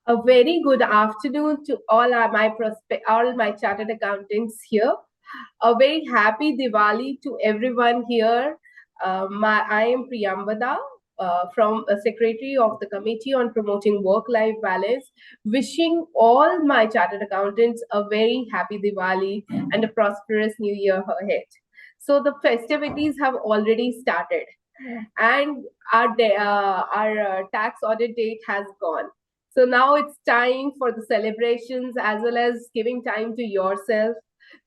A very good afternoon to all my chartered accountants here. A very happy Diwali to everyone here. I am Priyambada, from Secretary of the Committee on Promoting Work-Life Balance, wishing all my chartered accountants a very happy Diwali and a prosperous New Year ahead. So the festivities have already started, and our tax audit date has gone. So now it's time for the celebrations as well as giving time to yourself.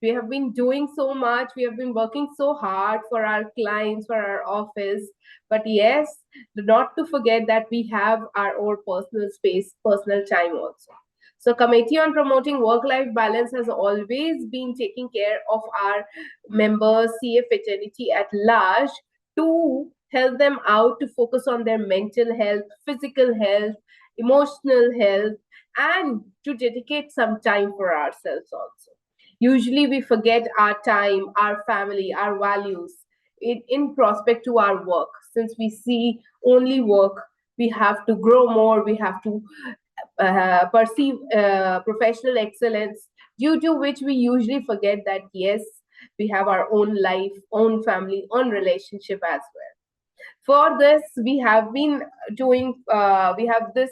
We have been doing so much, we have been working so hard for our clients, for our office. But yes, not to forget that we have our own personal space, personal time also. So Committee on Promoting Work-Life Balance has always been taking care of our members, CA fraternity at large, to help them out to focus on their mental health, physical health, emotional health, and to dedicate some time for ourselves also. Usually, we forget our time, our family, our values in prospect to our work. Since we see only work, we have to grow more, we have to perceive professional excellence, due to which we usually forget that yes, we have our own life, own family, own relationship as well. For this, we have been doing, we have this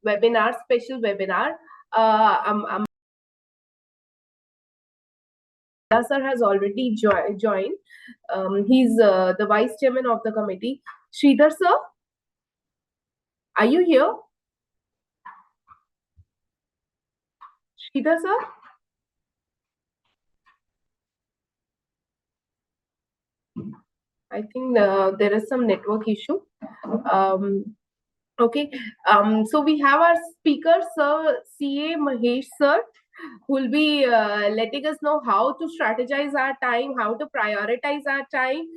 webinar, special webinar. Sir has already joined. He's the vice chairman of the committee. Sridhar sir, are you here? Sridhar sir? I think there is some network issue. Okay. So we have our speaker, Sir CA Mahesh sir, who will be letting us know how to strategize our time, how to prioritize our time,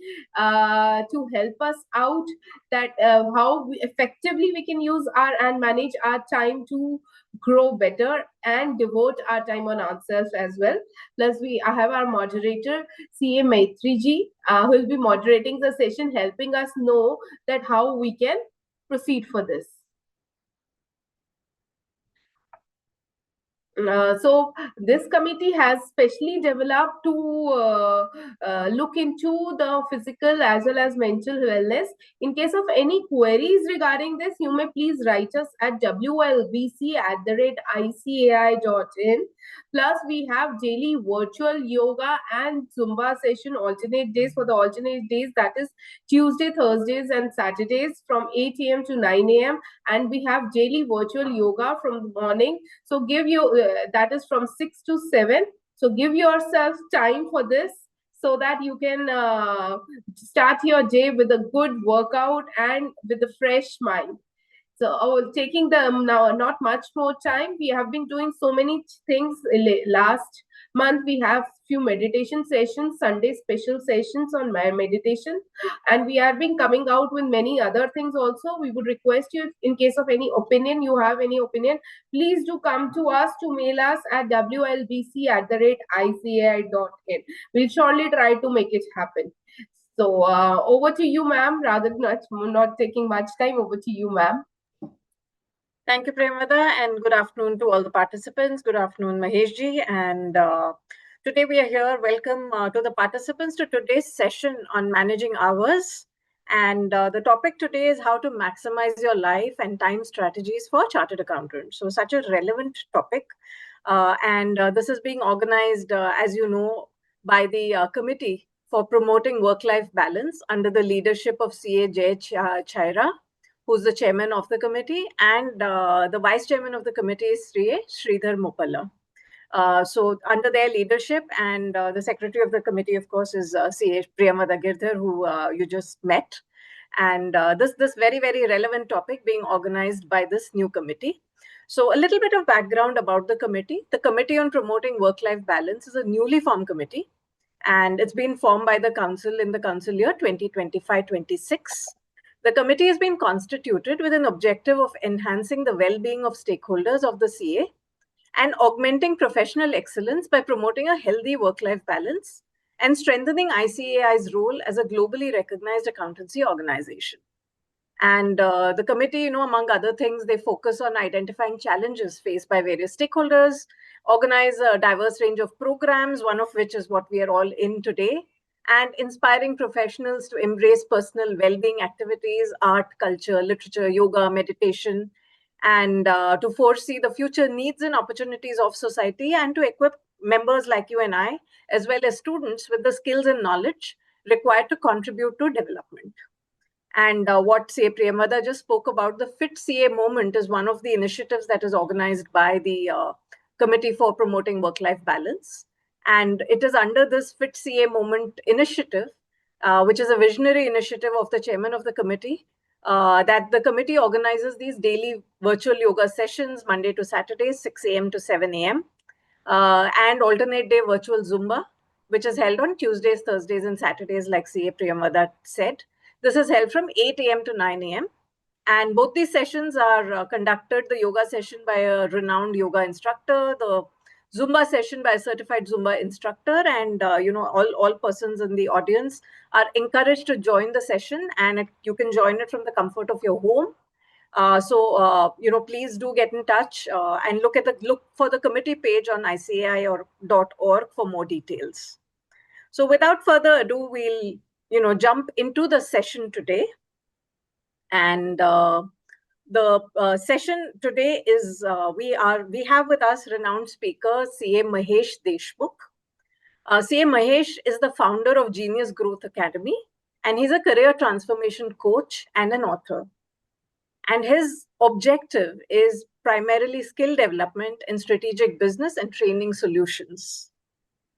to help us out, that effectively we can use our and manage our time to grow better and devote our time on ourselves as well. Plus, I have our moderator, CA Maitri ji, who will be moderating the session, helping us know that how we can proceed for this. So this committee has specially developed to look into the physical as well as mental wellness. In case of any queries regarding this, you may please write us at wlbc@icai.in. Plus, we have daily virtual yoga and Zumba session alternate days. For the alternate days, that is Tuesday, Thursdays, and Saturdays from 8 a.m. to 9 a.m. And we have daily virtual yoga from the morning. So that is from 6 to 7. So give yourself time for this, so that you can start your day with a good workout and with a fresh mind. So taking them now, not much more time. We have been doing so many things. Last month we have few meditation sessions, Sunday special sessions on my meditation, and we have been coming out with many other things also. We would request you, in case of any opinion, you have any opinion, please do come to us, to mail us at wlbc@icai.in. We'll surely try to make it happen. So over to you, ma'am. Rather than not taking much time, over to you, ma'am. Thank you, Premada, and good afternoon to all the participants. Good afternoon, Maheshji. And today we are here. Welcome to the participants to today's session on managing hours. And the topic today is how to maximize your life and time strategies for chartered accountants. So such a relevant topic. And this is being organized, as you know, by the Committee for Promoting Work-Life Balance under the leadership of CA Jay Chaira, who's the chairman of the committee, and the vice chairman of the committee is Sridhar Mupalla. So under their leadership, and the secretary of the committee, of course, is CA Priyamada Girdhar, who you just met. And this very, very relevant topic being organized by this new committee. So a little bit of background about the committee. The Committee on Promoting Work-Life Balance is a newly formed committee, and it's been formed by the council in the council year 2025-26. The committee has been constituted with an objective of enhancing the well-being of stakeholders of the CA and augmenting professional excellence by promoting a healthy work-life balance and strengthening ICAI's role as a globally recognized accountancy organization. And the committee, among other things, they focus on identifying challenges faced by various stakeholders, organize a diverse range of programs, one of which is what we are all in today, and inspiring professionals to embrace personal well-being activities, art, culture, literature, yoga, meditation, and to foresee the future needs and opportunities of society, and to equip members like you and I, as well as students, with the skills and knowledge required to contribute to development. And what say Priyamada just spoke about, the Fit CA movement is one of the initiatives that is organized by the Committee for Promoting Work-Life Balance. And it is under this Fit CA movement initiative, which is a visionary initiative of the chairman of the committee, that the committee organizes these daily virtual yoga sessions, Monday to Saturday, 6 a.m. to 7 a.m., and alternate day virtual Zumba, which is held on Tuesdays, Thursdays, and Saturdays, like CA Priyamada said. This is held from 8 a.m. to 9 a.m. And both these sessions are conducted, the yoga session by a renowned yoga instructor, the Zumba session by a certified Zumba instructor, and all persons in the audience are encouraged to join the session, and you can join it from the comfort of your home. Please do get in touch and look for the committee page on ICAI.org for more details. So without further ado, we'll jump into the session today. And the session today is we have with us renowned speaker CA Mahesh Deshmukh. CA Mahesh is the founder of Genius Growth Academy, and he's a career transformation coach and an author. And his objective is primarily skill development in strategic business and training solutions.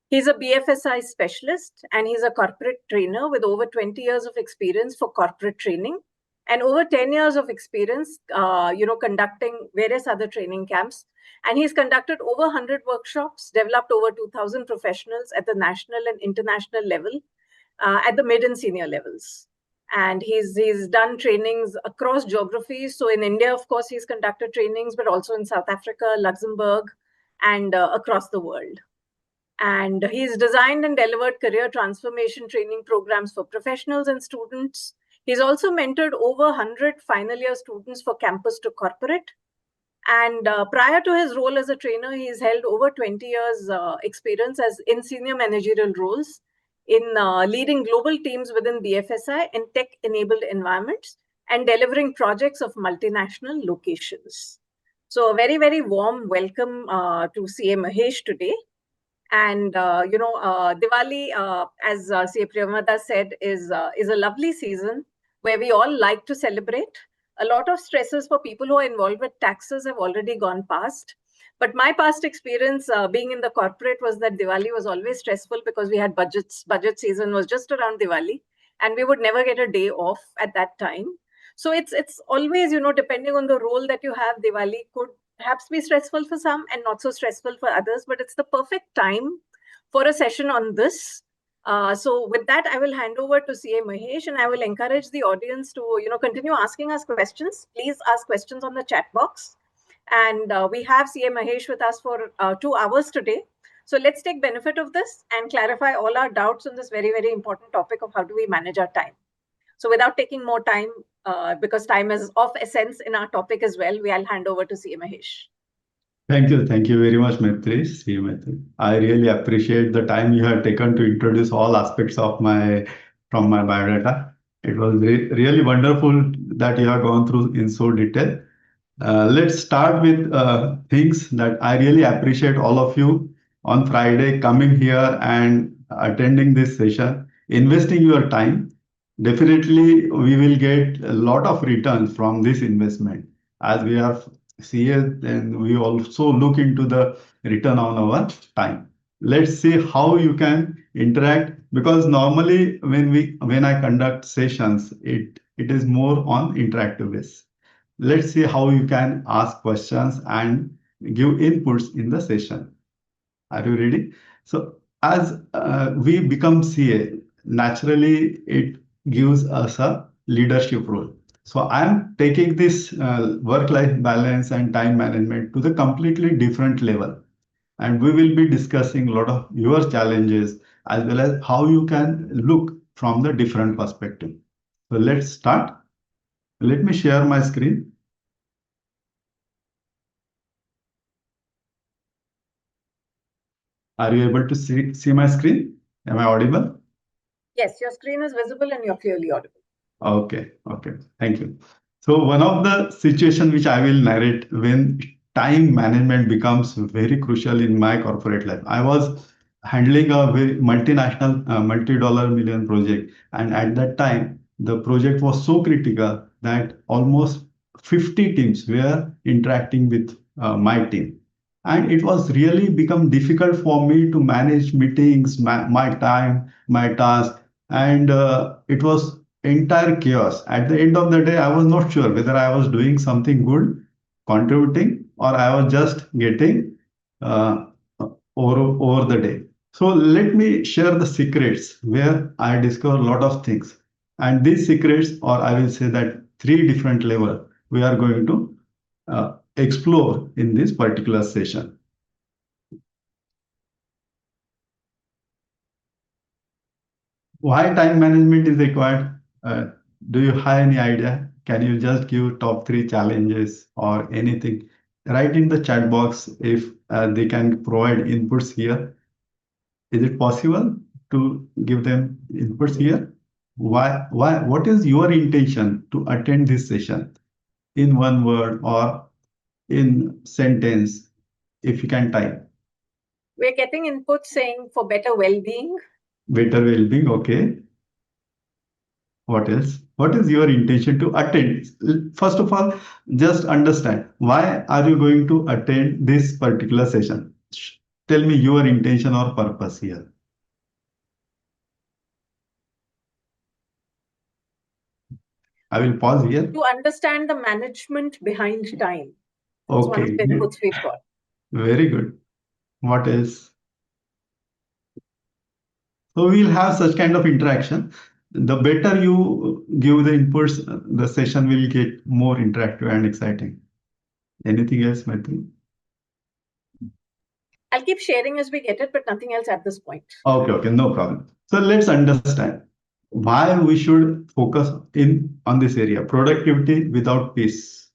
He's a BFSI specialist, and he's a corporate trainer with over 20 years of experience for corporate training and over 10 years of experience, conducting various other training camps. And he's conducted over 100 workshops, developed over 2,000 professionals at the national and international level, at the mid and senior levels. And he's done trainings across geographies. So in India, of course, he's conducted trainings, but also in South Africa, Luxembourg, and across the world. And he's designed and delivered career transformation training programs for professionals and students. He's also mentored over 100 final year students for campus to corporate. And prior to his role as a trainer, he's held over 20 years experience as in senior managerial roles in leading global teams within BFSI in tech-enabled environments and delivering projects of multinational locations. So a very, very warm welcome to CA Mahesh today. And Diwali, as CA Priyamada said, is a lovely season where we all like to celebrate. A lot of stresses for people who are involved with taxes have already gone past. But my past experience being in the corporate was that Diwali was always stressful because we had budgets. Budget season was just around Diwali, and we would never get a day off at that time. So it's always, depending on the role that you have, Diwali could perhaps be stressful for some and not so stressful for others, but it's the perfect time for a session on this. So with that, I will hand over to CA Mahesh, and I will encourage the audience to, continue asking us questions. Please ask questions on the chat box. And we have CA Mahesh with us for 2 hours today. So let's take benefit of this and clarify all our doubts on this very, very important topic of how do we manage our time. So without taking more time, because time is of essence in our topic as well, I'll hand over to CA Mahesh. Thank you. Thank you very much, Maitri. See you, Maitri. I really appreciate the time you have taken to introduce all aspects of from my biodata. It was really wonderful that you have gone through in so detail. Let's start with things that I really appreciate all of you on Friday coming here and attending this session, investing your time. Definitely, we will get a lot of returns from this investment. As we are CA, then we also look into the return on our time. Let's see how you can interact, because normally when I conduct sessions, it is more on interactive base. Let's see how you can ask questions and give inputs in the session. Are you ready? So as we become CA, naturally it gives us a leadership role. So I'm taking this work-life balance and time management to the completely different level. And we will be discussing a lot of your challenges as well as how you can look from the different perspective. So let's start. Let me share my screen. Are you able to see my screen? Am I audible? Yes, your screen is visible and you're clearly audible. Okay, okay. Thank you. So one of the situation which I will narrate when time management becomes very crucial in my corporate life. I was handling a very multinational, multi-dollar million project, and at that time, the project was so critical that almost 50 teams were interacting with my team, and it was really become difficult for me to manage meetings, my time, my task, and it was entire chaos. At the end of the day, I was not sure whether I was doing something good, contributing, or I was just getting uh, over the day. So let me share the secrets where I discover a lot of things. And these secrets, or I will say that three different level, we are going to explore in this particular session. Why time management is required? Do you have any idea? Can you just give top three challenges or anything? Write in the chat box if they can provide inputs here. Is it possible to give them inputs here? What is your intention to attend this session? In one word or in sentence, if you can type. We're getting input saying for better well-being. Better well-being, okay. What else? What is your intention to attend? First of all, just understand why are you going to attend this particular session? Tell me your intention or purpose here. I will pause here. To understand the management behind time. That's one of Okay, the inputs we've got. very good. What else? So we'll have such kind of interaction. The better you give the inputs, the session will get more interactive and exciting. Anything else, Maitri? I'll keep sharing as we get it, but nothing else at this point. Okay, okay, no problem. So let's understand why we should focus in on this area, productivity without peace.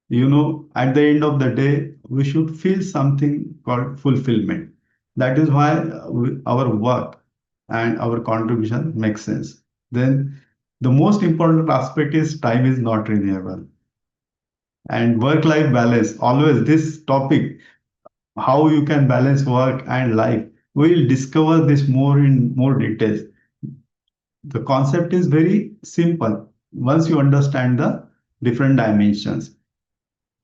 You know, at the end of the day, we should feel something called fulfillment. That is why our work and our contribution makes sense. Then the most important aspect is time is not renewable. And work-life balance, always this topic, how you can balance work and life. We'll discover this more in more details. The concept is very simple once you understand the different dimensions.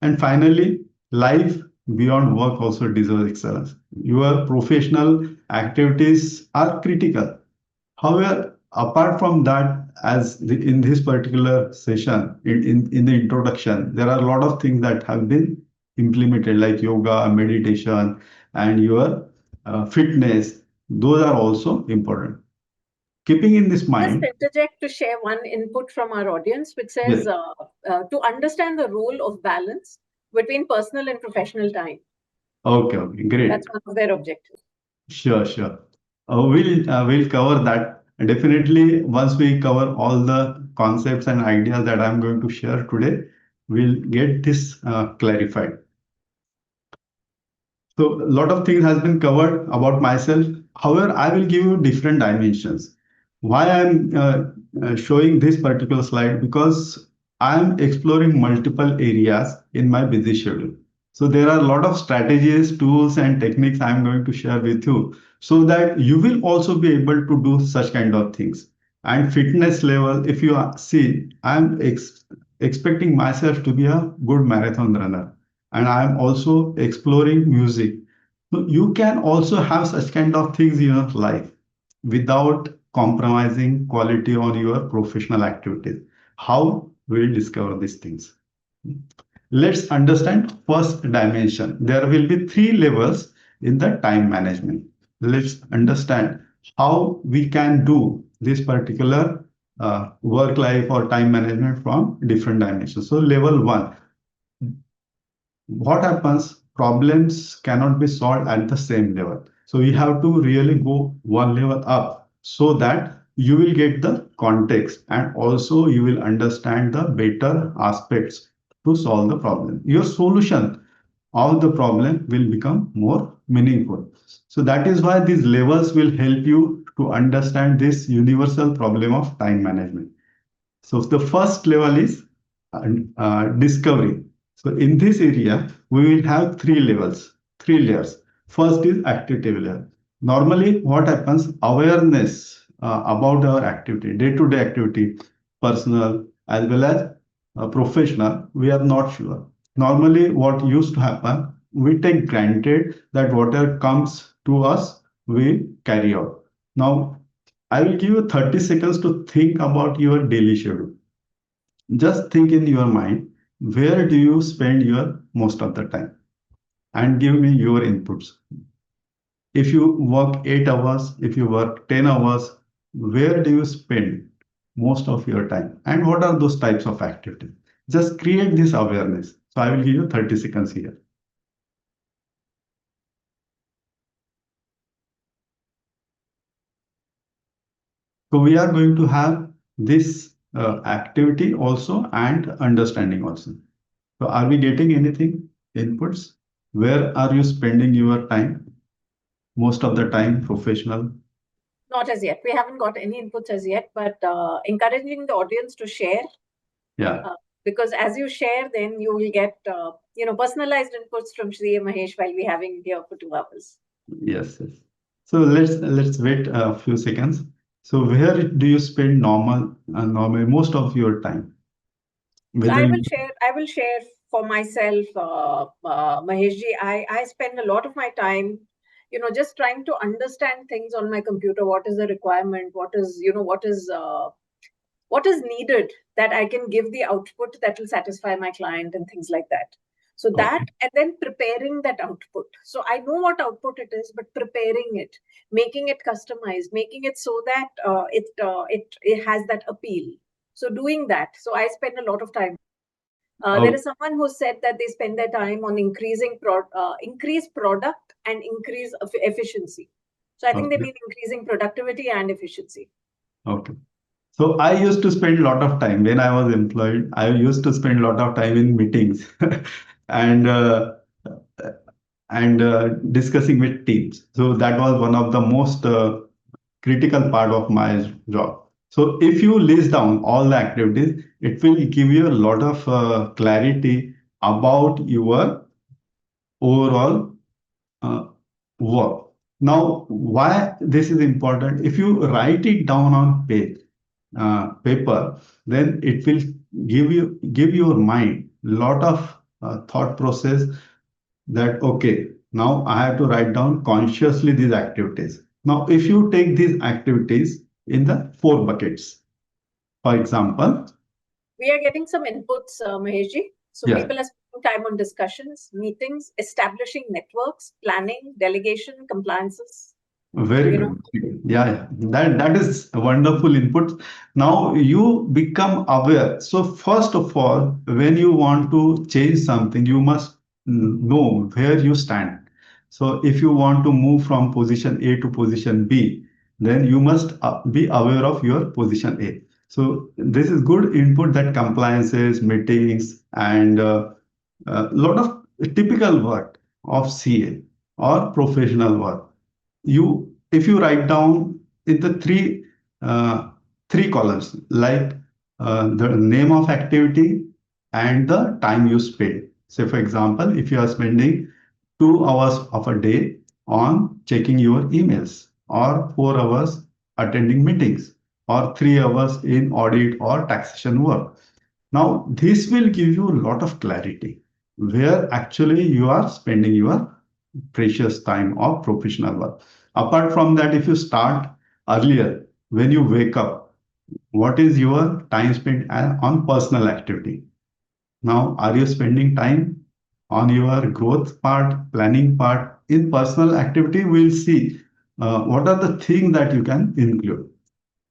And finally, life beyond work also deserves excellence. Your professional activities are critical. However, apart from that, in this particular session, in the introduction, there are a lot of things that have been implemented, like yoga, meditation, and your fitness. Those are also important. Keeping in this Just mind, interject to share one input from our audience, which says yes, to understand the role of balance between personal and professional time. okay, okay, great. That's one of their objectives. Sure, sure. We'll cover that. Definitely, once we cover all the concepts and ideas that I'm going to share today, we'll get this clarified. So a lot of things has been covered about myself. However, I will give you different dimensions. Why I'm showing this particular slide? Because I'm exploring multiple areas in my busy schedule. So there are a lot of strategies, tools, and techniques I'm going to share with you so that you will also be able to do such kind of things. And fitness level, if you see, I'm expecting myself to be a good marathon runner, and I'm also exploring music. So you can also have such kind of things in your life without compromising quality on your professional activities. How we'll discover these things? Let's understand first dimension. There will be three levels in the time management. Let's understand how we can do this particular work life or time management from different dimensions. So level one, what happens? Problems cannot be solved at the same level. So we have to really go one level up so that you will get the context, and also you will understand the better aspects to solve the problem. Your solution of the problem will become more meaningful. So that is why these levels will help you to understand this universal problem of time management. So the first level is discovery. So in this area, we will have three levels, three layers. First is activity layer. Normally, what happens? Awareness about our activity, day-to-day activity, personal as well as professional. We are not sure. Normally, what used to happen, we take granted that whatever comes to us, we carry out. Now, I will give you 30 seconds to think about your daily schedule. Just think in your mind, where do you spend your most of the time? And give me your inputs. If you work 8 hours, if you work 10 hours, where do you spend most of your time? And what are those types of activities? Just create this awareness. So I will give you 30 seconds here. So we are going to have this activity also and understanding also. So are we getting anything? Inputs? Where are you spending your time? Most of the time, professional? Not as yet. We haven't got any inputs as yet, but encouraging the audience to share. Yeah. Because as you share, then you will get personalized inputs from Shri and Mahesh while we're having here for 2 hours. Yes, yes. So let's wait a few seconds. So where do you spend normal most of your time? So Whether you, I will share for myself, Maheshji. I spend a lot of my time, just trying to understand things on my computer. What is the requirement? What is needed that I can give the output that will satisfy my client and things like that. So that, okay, and then preparing that output. So I know what output it is, but preparing it, making it customized, making it so that it has that appeal. So doing that. So I spend a lot of time. There oh, is someone who said that they spend their time on increase product and increase efficiency. So I think they okay, mean increasing productivity and efficiency. okay. So I used to spend a lot of time when I was employed. I used to spend a lot of time in meetings and discussing with teams. So that was one of the most critical part of my job. So if you list down all the activities, it will give you a lot of clarity about your overall uh, work. Now, why this is important? If you write it down on paper, then it will give your mind lot of thought process that okay, now I have to write down consciously these activities. Now if you take these activities in the four buckets, for example, We are getting some inputs, Maheshji. So yeah, people are spending time on discussions, meetings, establishing networks, planning, delegation, compliances. very You know, good. Yeah, yeah. That is a wonderful input. Now you become aware. So first of all, when you want to change something, you must know where you stand. So if you want to move from position A to position B, then you must be aware of your position A. So this is good input that compliances, meetings, and a lot of typical work of CA or professional work. You if you write down in the three columns like the name of activity and the time you spend. Say for example, if you are spending 2 hours of a day on checking your emails, or 4 hours attending meetings, or 3 hours in audit or taxation work. Now, this will give you a lot of clarity where actually you are spending your precious time of professional work. Apart from that, if you start earlier, when you wake up, what is your time spent on personal activity? Now, are you spending time on your growth part, planning part? In personal activity, we'll see what are the things that you can include.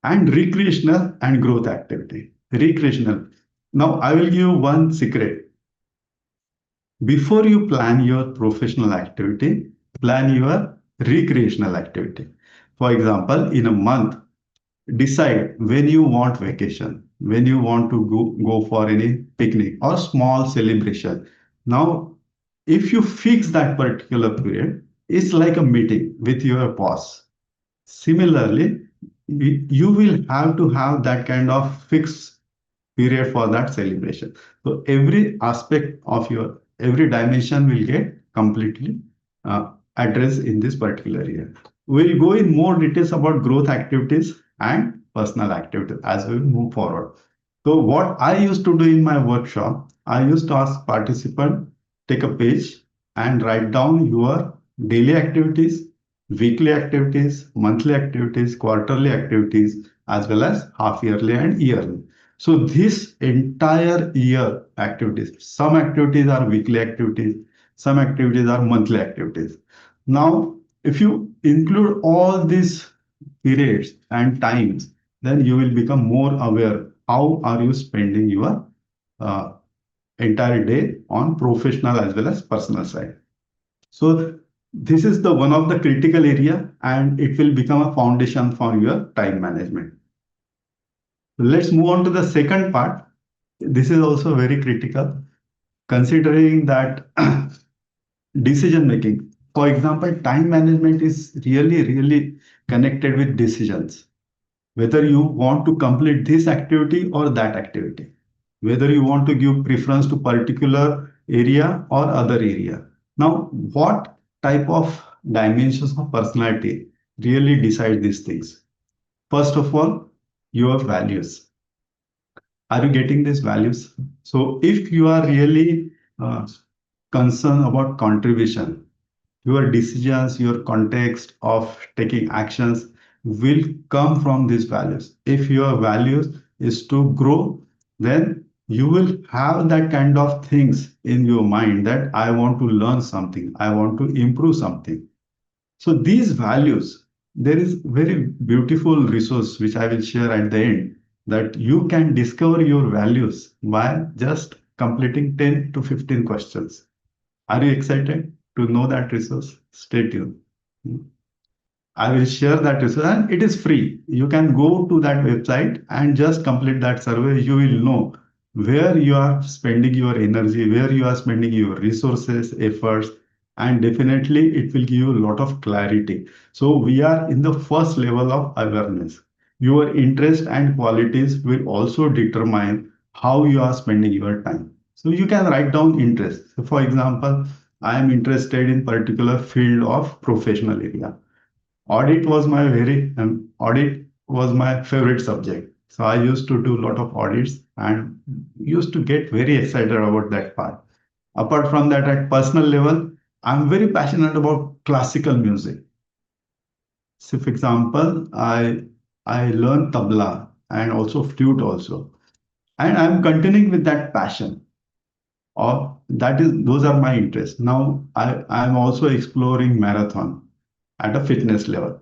And recreational and growth activity. Recreational. Now, I will give you one secret. Before you plan your professional activity, plan your recreational activity. For example, in a month, decide when you want vacation, when you want to go for any picnic or small celebration. Now, if you fix that particular period, it's like a meeting with your boss. Similarly, you will have to have that kind of fixed period for that celebration. So every aspect of your every dimension will get completely addressed in this particular year. We'll go in more details about growth activities and personal activities as we move forward. So what I used to do in my workshop, I used to ask participant take a page and write down your daily activities, weekly activities, monthly activities, quarterly activities, as well as half yearly and yearly. So this entire year activities, some activities are weekly activities, some activities are monthly activities. Now, if you include all these periods and times, then you will become more aware how are you spending your uh, entire day on professional as well as personal side. So this is the one of the critical area and it will become a foundation for your time management. Let's move on to the second part. This is also very critical, considering that decision making. For example, time management is really connected with decisions. Whether you want to complete this activity or that activity, whether you want to give preference to particular area or other area. Now, what type of dimensions of personality really decide these things? First of all, your values. Are you getting these values? So if you are really concerned about contribution, your decisions, your context of taking actions will come from these values. If your values is to grow, then you will have that kind of things in your mind that I want to learn something, I want to improve something. So these values, there is very beautiful resource which I will share at the end, that you can discover your values by just completing 10 to 15 questions. Are you excited to know that resource? Stay tuned. I will share that resource and it is free. You can go to that website and just complete that survey. You will know where you are spending your energy, where you are spending your resources, efforts, and definitely it will give you a lot of clarity. So we are in the first level of awareness. Your interest and qualities will also determine how you are spending your time. So you can write down interest. So for example, I am interested in particular field of professional area. Audit was my favorite subject. So I used to do a lot of audits and used to get very excited about that part. Apart from that, at personal level, I'm very passionate about classical music. So for example, I learned tabla and also flute also. And I'm continuing with that passion. Or that is those are my interests. Now I'm also exploring marathon at a fitness level.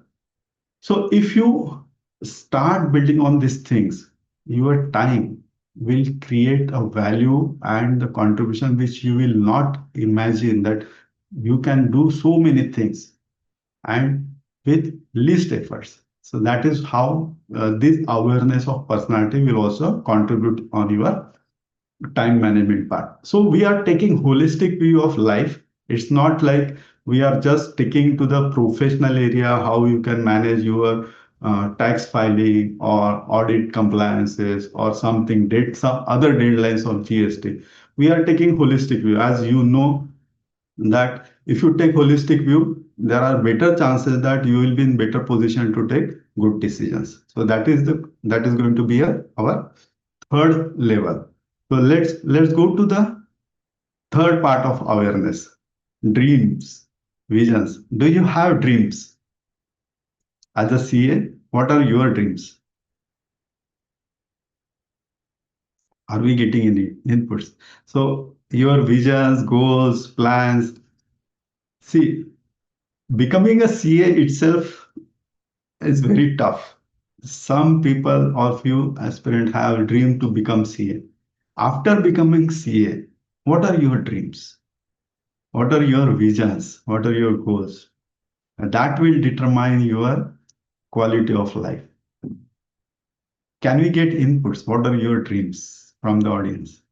So if you start building on these things, your time will create a value and the contribution which you will not imagine, that you can do so many things and with least efforts. So that is how this awareness of personality will also contribute on your time management part. So we are taking holistic view of life. It's not like we are just sticking to the professional area, how you can manage your tax filing or audit compliances or something, date some other deadlines of GST. We are taking holistic view. As you know, that if you take holistic view, there are better chances that you will be in better position to take good decisions. So that is going to be our third level. So let's go to the third part of awareness. Dreams, visions. Do you have dreams? As a CA, what are your dreams? Are we getting any inputs? So your visions, goals, plans. See, becoming a CA itself is very tough. Some people or few aspirants have dream to become CA. After becoming CA, what are your dreams? What are your visions? What are your goals? And that will determine your quality of life. Can we get inputs? What are your dreams from the audience?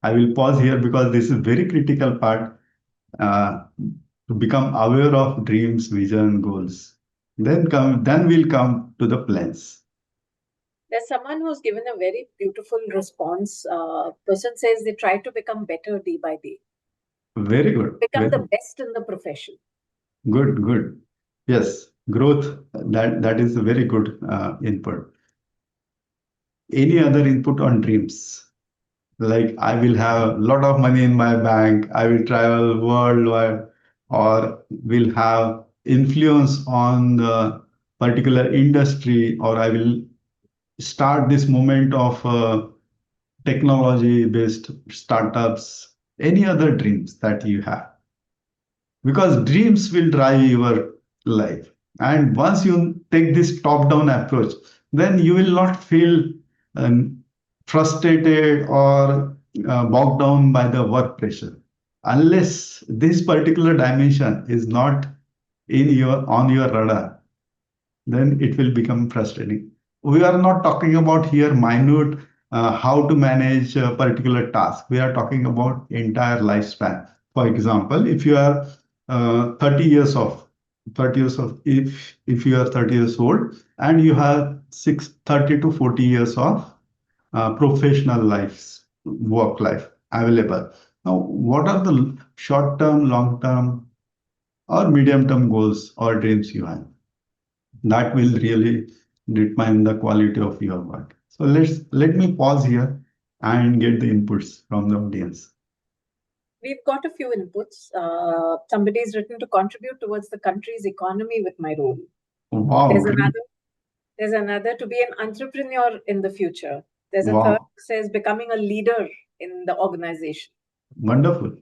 I will pause here because this is a very critical part to become aware of dreams, vision, goals. Then we'll come to the plans. There's someone who's given a very beautiful response. Person says they try to become better day by day, Very good. become the Very best in the profession. good. Good. Yes, growth. That is a very good input. Any other input on dreams? Like I will have a lot of money in my bank. I will travel worldwide, or will have influence on the particular industry, or I will start this moment of technology-based startups. Any other dreams that you have? Because dreams will drive your life. And once you take this top-down approach, then you will not feel um, frustrated or bogged down by the work pressure, unless this particular dimension is not in your on your radar, then it will become frustrating. We are not talking about here minute how to manage a particular task. We are talking about entire lifespan. For example, if you are 30 years of 30 years of if you are 30 years old and you have 30 to 40 years of professional lives, work life available. Now, what are the short term, long term, or medium term goals or dreams you have? That will really determine the quality of your work. So let me pause here and get the inputs from the audience. We've got a few inputs. Somebody's written to contribute towards the country's economy with my role. Wow, There's great. another. There's another to be an entrepreneur in the future. There's a third Wow, who says becoming a leader in the organization. wonderful.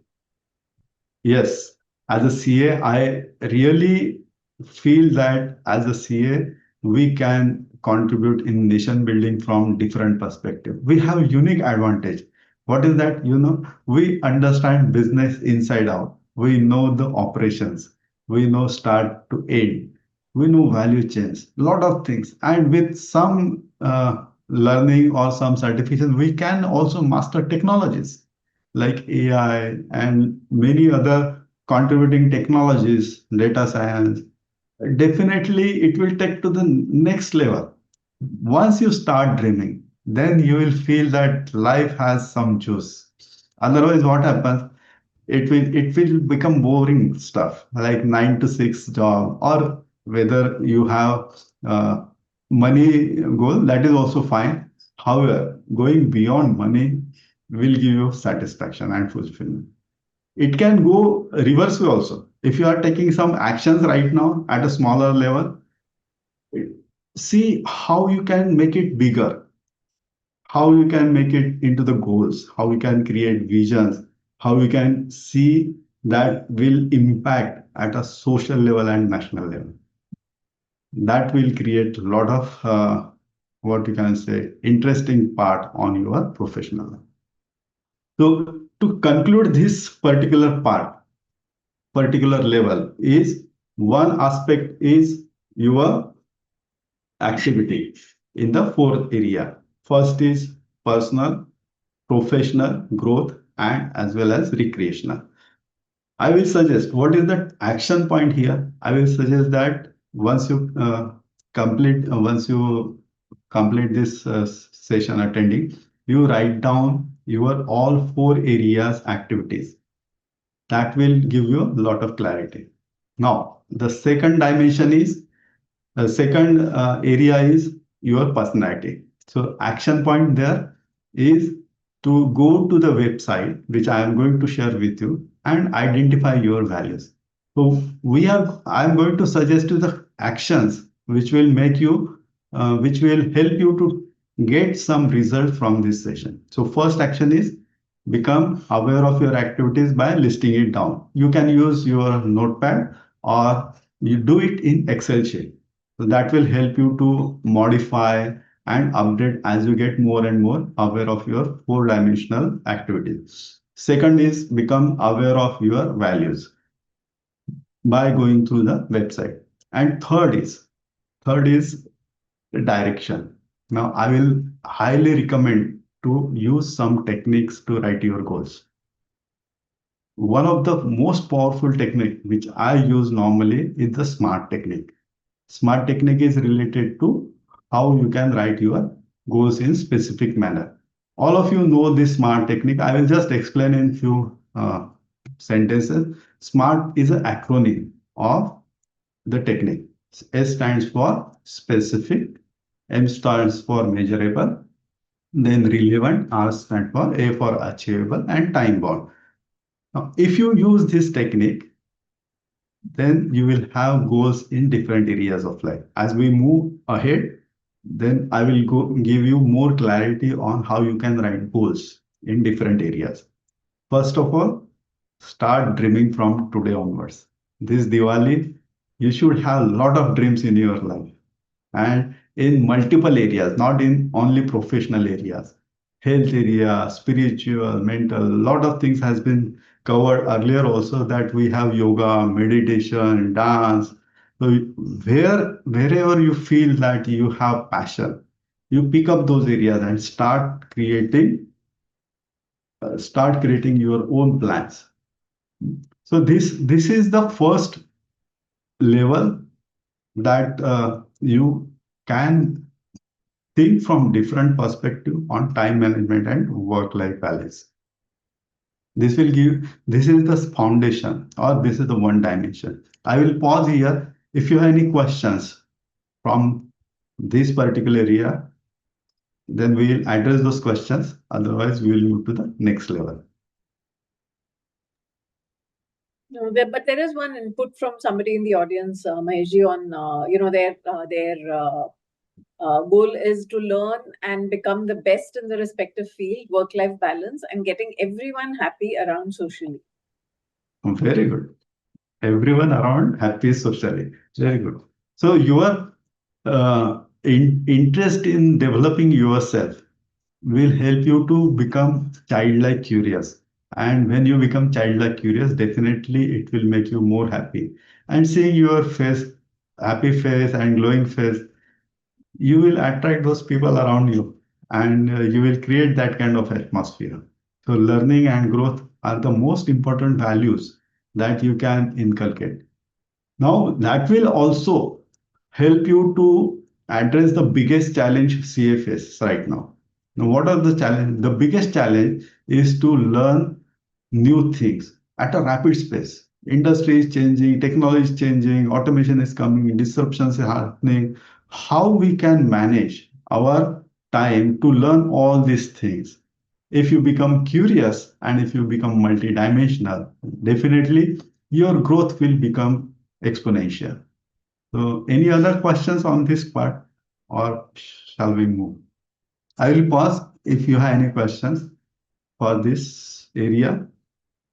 Yes, as a CA, I really feel that as a CA, we can contribute in nation building from different perspective. We have a unique advantage. What is that? We understand business inside out. We know the operations. We know start to end. We know value chains, lot of things. And with some learning or some certification, we can also master technologies like AI and many other contributing technologies, data science. Definitely, it will take to the next level. Once you start dreaming, then you will feel that life has some juice. Otherwise, what happens? It will become boring stuff like 9 to 6 job, or whether you have money goal, that is also fine. However, going beyond money will give you satisfaction and fulfillment. It can go reverse way also. If you are taking some actions right now at a smaller level, see how you can make it bigger, how you can make it into the goals, how you can create visions, how you can see that will impact at a social level and national level. That will create a lot of what you can say interesting part on your professional life. So to conclude this particular level is one aspect is your activity in the fourth area. First is personal, professional growth, and as well as recreational. I will suggest what is the action point here. I will suggest that once you complete this session attending, you write down your all four areas activities. That will give you a lot of clarity. Now, the second dimension is the second area is your personality. So action point there is to go to the website, which I am going to share with you, and identify your values. So I am going to suggest you the actions which will which will help you to get some result from this session. So first action is become aware of your activities by listing it down. You can use your notepad or you do it in Excel sheet. So that will help you to modify and update as you get more and more aware of your four-dimensional activities. Second is become aware of your values by going through the website. And third is the direction. Now, I will highly recommend to use some techniques to write your goals. One of the most powerful technique which I use normally is the SMART technique. SMART technique is related to how you can write your goals in specific manner. All of you know this SMART technique. I will just explain in few sentences. SMART is an acronym of the technique. S stands for specific, M stands for measurable, then relevant, R stands for A for achievable, and time bound. Now, if you use this technique, then you will have goals in different areas of life. As we move ahead, then I will give you more clarity on how you can write goals in different areas. First of all, start dreaming from today onwards. This Diwali, you should have a lot of dreams in your life and in multiple areas, not in only professional areas. Health area, spiritual, mental, lot of things has been covered earlier also that we have yoga, meditation, dance. So wherever you feel that you have passion, you pick up those areas and start creating your own plans. So this is the first level that you can think from different perspective on time management and work-life balance. This is the foundation or this is the one dimension. I will pause here. If you have any questions from this particular area, then we will address those questions. Otherwise, we will move to the next level. No, but there is one input from somebody in the audience, Maheshji, on their goal is to learn and become the best in the respective field, work-life balance, and getting everyone happy around socially. Very good. Everyone around happy socially. Very good. So your interest in developing yourself will help you to become childlike curious. And when you become childlike curious, definitely it will make you more happy. And seeing your face, happy face and glowing face, you will attract those people around you and you will create that kind of atmosphere. So learning and growth are the most important values that you can inculcate. Now, that will also help you to address the biggest challenge CA faces right now. Now, what are the challenge? The biggest challenge is to learn new things at a rapid pace. Industry is changing, technology is changing, automation is coming, disruptions are happening. How we can manage our time to learn all these things? If you become curious and if you become multidimensional, definitely your growth will become exponential. So, any other questions on this part, or shall we move? I will pause if you have any questions for this area.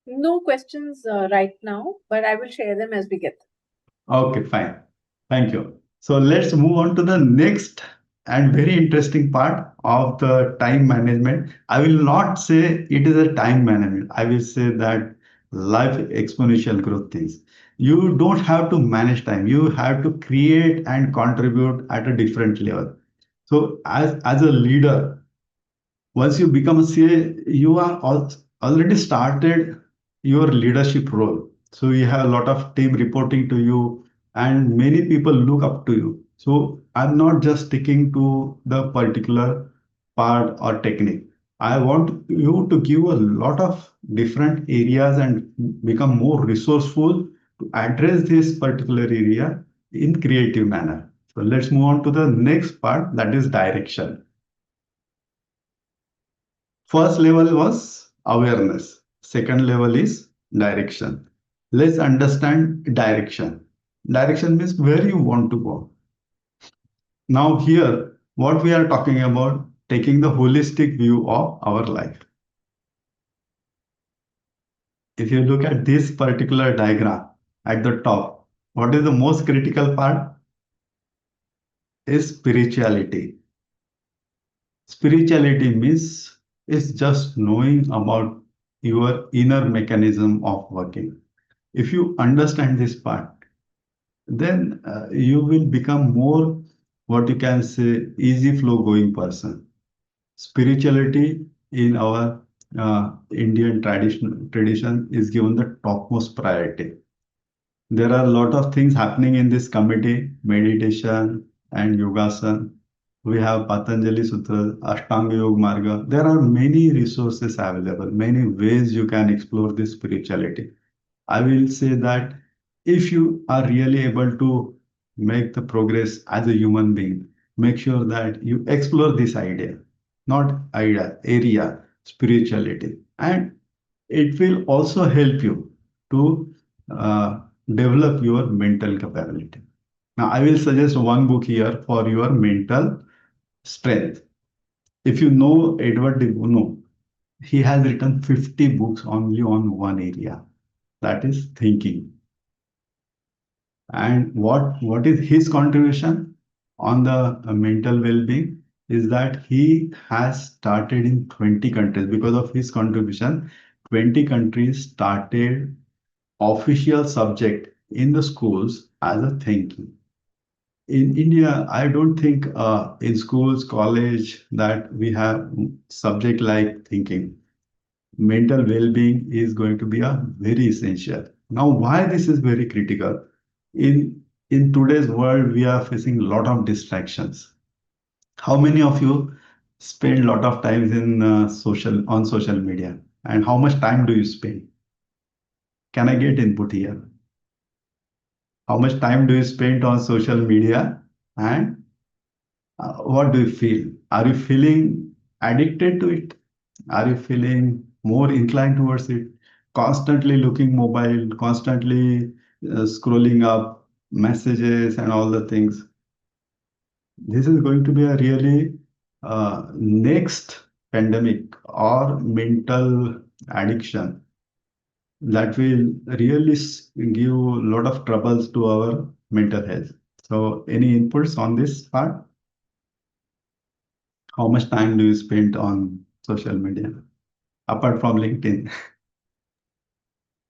No questions right now, but I will share them as we get them. Okay, fine. Thank you. So let's move on to the next and very interesting part of the time management. I will not say it is a time management. I will say that life exponential growth things. You don't have to manage time. You have to create and contribute at a different level. So as a leader, once you become a CA, you are already started your leadership role. So you have a lot of team reporting to you, and many people look up to you. So I'm not just sticking to the particular part or technique. I want you to give a lot of different areas and become more resourceful to address this particular area in creative manner. So let's move on to the next part, that is direction. First level was awareness. Second level is direction. Let's understand direction. Direction means where you want to go. Now, here, what we are talking about, taking the holistic view of our life. If you look at this particular diagram at the top, what is the most critical part? Is spirituality. Spirituality means is just knowing about your inner mechanism of working. If you understand this part, then you will become more what you can say, easy flow going person. Spirituality in our Indian tradition is given the topmost priority. There are a lot of things happening in this committee, meditation and yogasan. We have Patanjali Sutra, Ashtanga Yoga Marga. There are many resources available, many ways you can explore this spirituality. I will say that if you are really able to make the progress as a human being, make sure that you explore this idea, not idea, area, spirituality. And it will also help you to uh, develop your mental capability. Now, I will suggest one book here for your mental strength. If you know Edward de Bono, he has written 50 books only on one area, that is thinking. And what is his contribution on the mental well-being is that he has started in 20 countries. Because of his contribution, 20 countries started official subject in the schools as a thinking. In India, I don't think in schools, college that we have subject like thinking. Mental well-being is going to be a very essential. Now, why this is very critical? In today's world, we are facing a lot of distractions. How many of you spend a lot of time in social media, and how much time do you spend? Can I get input here? How much time do you spend on social media, and what do you feel? Are you feeling addicted to it? Are you feeling more inclined towards it? Constantly looking mobile, constantly scrolling up messages and all the things. This is going to be a really next pandemic or mental addiction that will really give a lot of troubles to our mental health. So, any inputs on this part? How much time do you spend on social media apart from LinkedIn?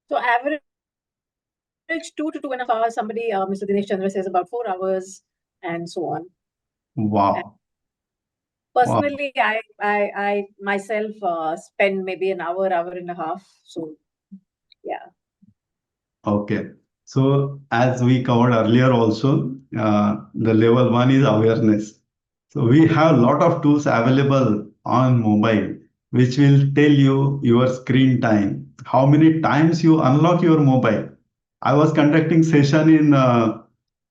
So average 2 to 2.5 hours. Somebody, Mr. Dinesh Chandra says about 4 hours, and so on. Wow. Wow. Personally, I myself spend maybe an hour, hour and a half. So yeah. Okay. So as we covered earlier also, the level one is awareness. So we have a lot of tools available on mobile, which will tell you your screen time, how many times you unlock your mobile. I was conducting session in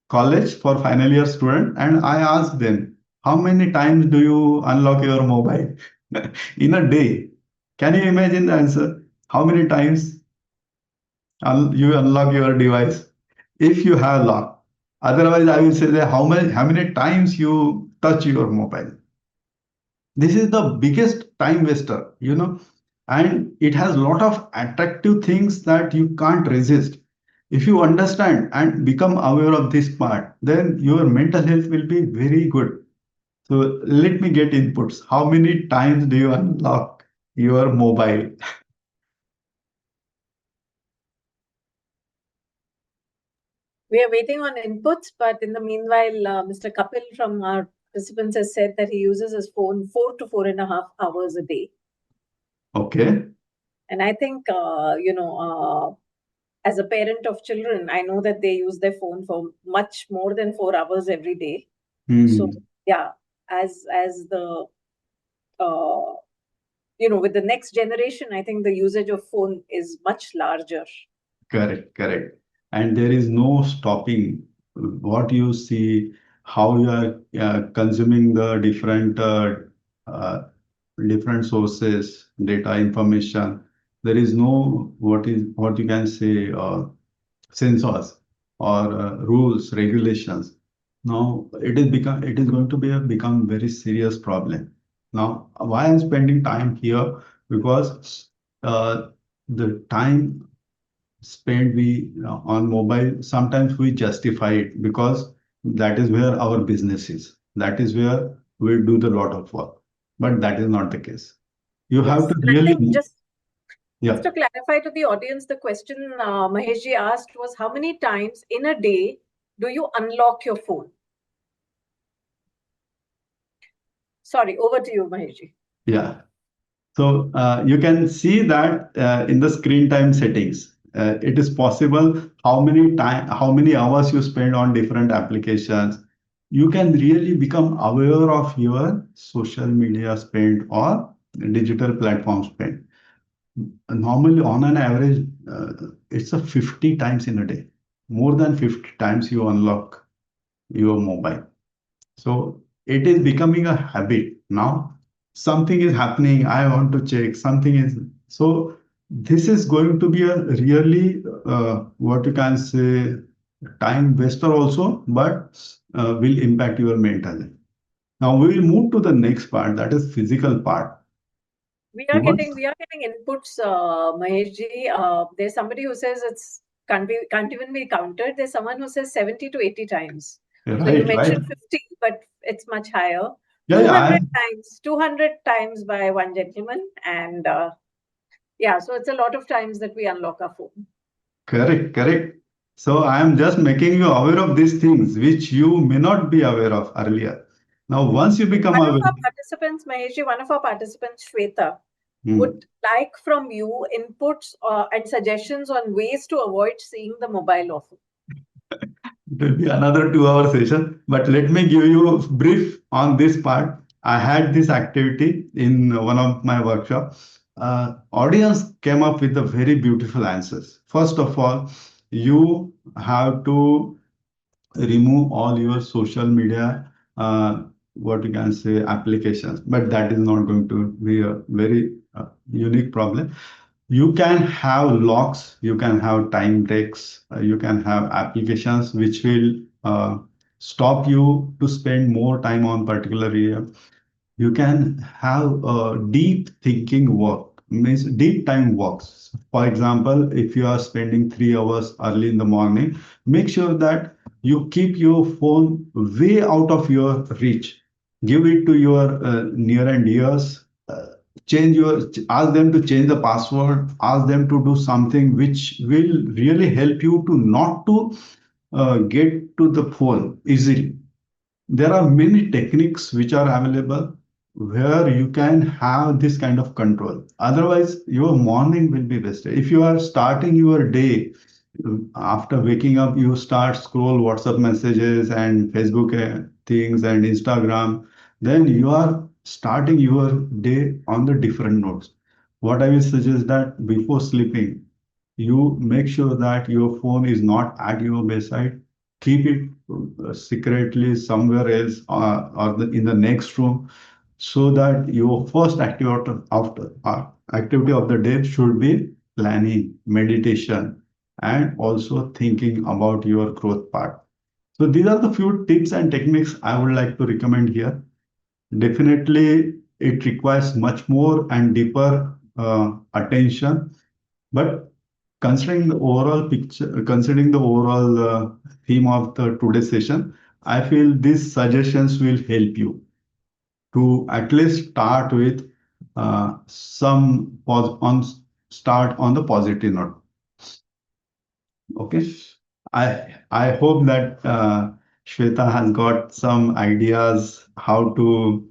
college for final year student, and I asked them, how many times do you unlock your mobile in a day? Can you imagine the answer? How many times you unlock your device if you have lock? Otherwise, I will say that how many times you touch your mobile. This is the biggest time waster, and it has a lot of attractive things that you can't resist. If you understand and become aware of this part, then your mental health will be very good. So let me get inputs. How many times do you unlock your mobile? We are waiting on inputs, but in the meanwhile, Mr. Kapil from our participants has said that he uses his phone 4 to 4.5 hours a day. Okay. And I think, as a parent of children, I know that they use their phone for much more than 4 hours every day. So Hmm. yeah, as the with the next generation, I think the usage of phone is much larger. Correct, correct. And there is no stopping what you see, how you are consuming the uh, different sources, data, information. There is no what you can say sensors or rules, regulations. Now it is going to be a become very serious problem. Now, why I'm spending time here? Because the time spend we on mobile, sometimes we justify it because that is where our business is, that is where we do the lot of work, but that is not the case. You have Yes, to I think really, just yeah. to clarify to the audience, the question Maheshji asked was how many times in a day do you unlock your phone? Sorry, over to you, Maheshji. Yeah. So you can see that in the screen time settings, it is possible how many hours you spend on different applications. You can really become aware of your social media spend or digital platform spend. Normally, on an average, it's a 50 times in a day. More than 50 times you unlock your mobile. So it is becoming a habit now. Something is happening. I want to check. Something is so. This is going to be a really what you can say time waster also, but will impact your mental health. Now we will move to the next part, that is physical part. Once, We are getting inputs, Maheshji. There's somebody who says it's can't even be counted. There's someone who says 70 to 80 times. So you right, mentioned right. 50, but it's much higher. Yeah, yeah. 200 times by one gentleman, and yeah, so it's a lot of times that we unlock our phone. Correct, correct. So I am just making you aware of these things which you may not be aware of earlier. Now, once you become One of aware, our participants, Maheshji, one of our participants, Shweta, hmm, would like from you inputs and suggestions on ways to avoid seeing the mobile often. it will be another 2 hour session. But let me give you a brief on this part. I had this activity in one of my workshops. Audience came up with the very beautiful answers. First of all, you have to remove all your social media what you can say applications, but that is not going to be a very unique problem. You can have locks, you can have time breaks, you can have applications which will stop you to spend more time on particular area. You can have deep thinking work, means deep time works. For example, if you are spending 3 hours early in the morning, make sure that you keep your phone way out of your reach. Give it to your near and dears. Change your Ask them to change the password. Ask them to do something which will really help you to not to get to the phone easily. There are many techniques which are available where you can have this kind of control. Otherwise, your morning will be wasted. If you are starting your day after waking up, you start scroll WhatsApp messages and Facebook things and Instagram, then you are starting your day on the different notes. What I will suggest that before sleeping, you make sure that your phone is not at your bedside. Keep it secretly somewhere else in the next room, so that your first activity of the day should be planning, meditation, and also thinking about your growth part. So these are the few tips and techniques I would like to recommend here. Definitely, it requires much more and deeper attention, but considering the overall theme of the today's session, I feel these suggestions will help you to at least start with some start on the positive note. Okay. I hope that Shweta has got some ideas how to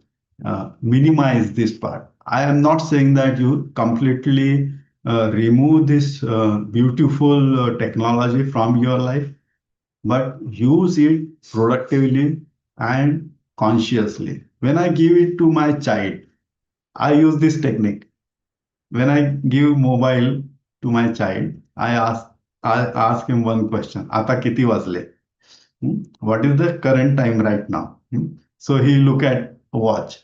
minimize this part. I am not saying that you completely remove this beautiful technology from your life, but use it productively and consciously. When I give it to my child, I use this technique. When I give mobile to my child, I ask him one question. आता किती वाजले? What is the current time right now? So he look at watch.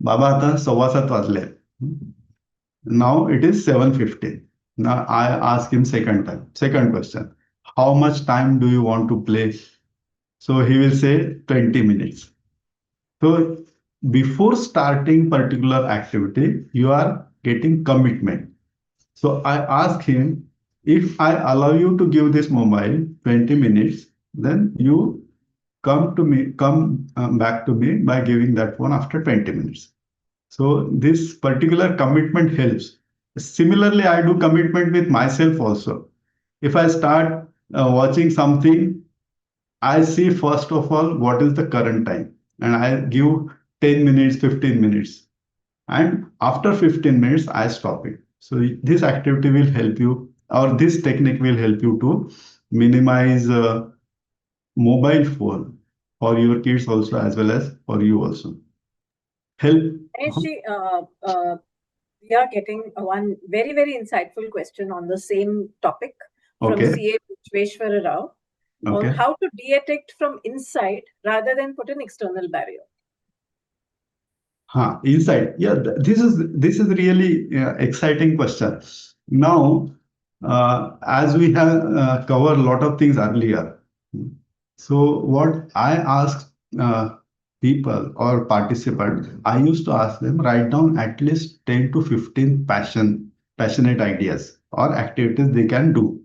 बाबा आता 7:15 वाजले. Now it is 7:15. Now I ask him second time. Second question. How much time do you want to play? So he will say 20 minutes. So before starting particular activity, you are getting commitment. So I ask him, if I allow you to give this mobile 20 minutes, then you come back to me by giving that one after 20 minutes. So this particular commitment helps. Similarly, I do commitment with myself also. If I start watching something, I see first of all what is the current time, and I give 10 minutes, 15 minutes. And after 15 minutes, I stop it. So this activity will help you, or this technique will help you to minimize mobile phone for your kids also, as well as for you also. Help. Maheshji, we are getting one very, very insightful question on the same topic from Okay. CA Vishweshwara Rao. Okay. How to de-addict from inside rather than put an external barrier? Inside. Yeah, this is really exciting question. Now, as we have covered a lot of things earlier, so what I ask uh, people or participants, I used to ask them write down at least 10 to 15 passionate ideas or activities they can do.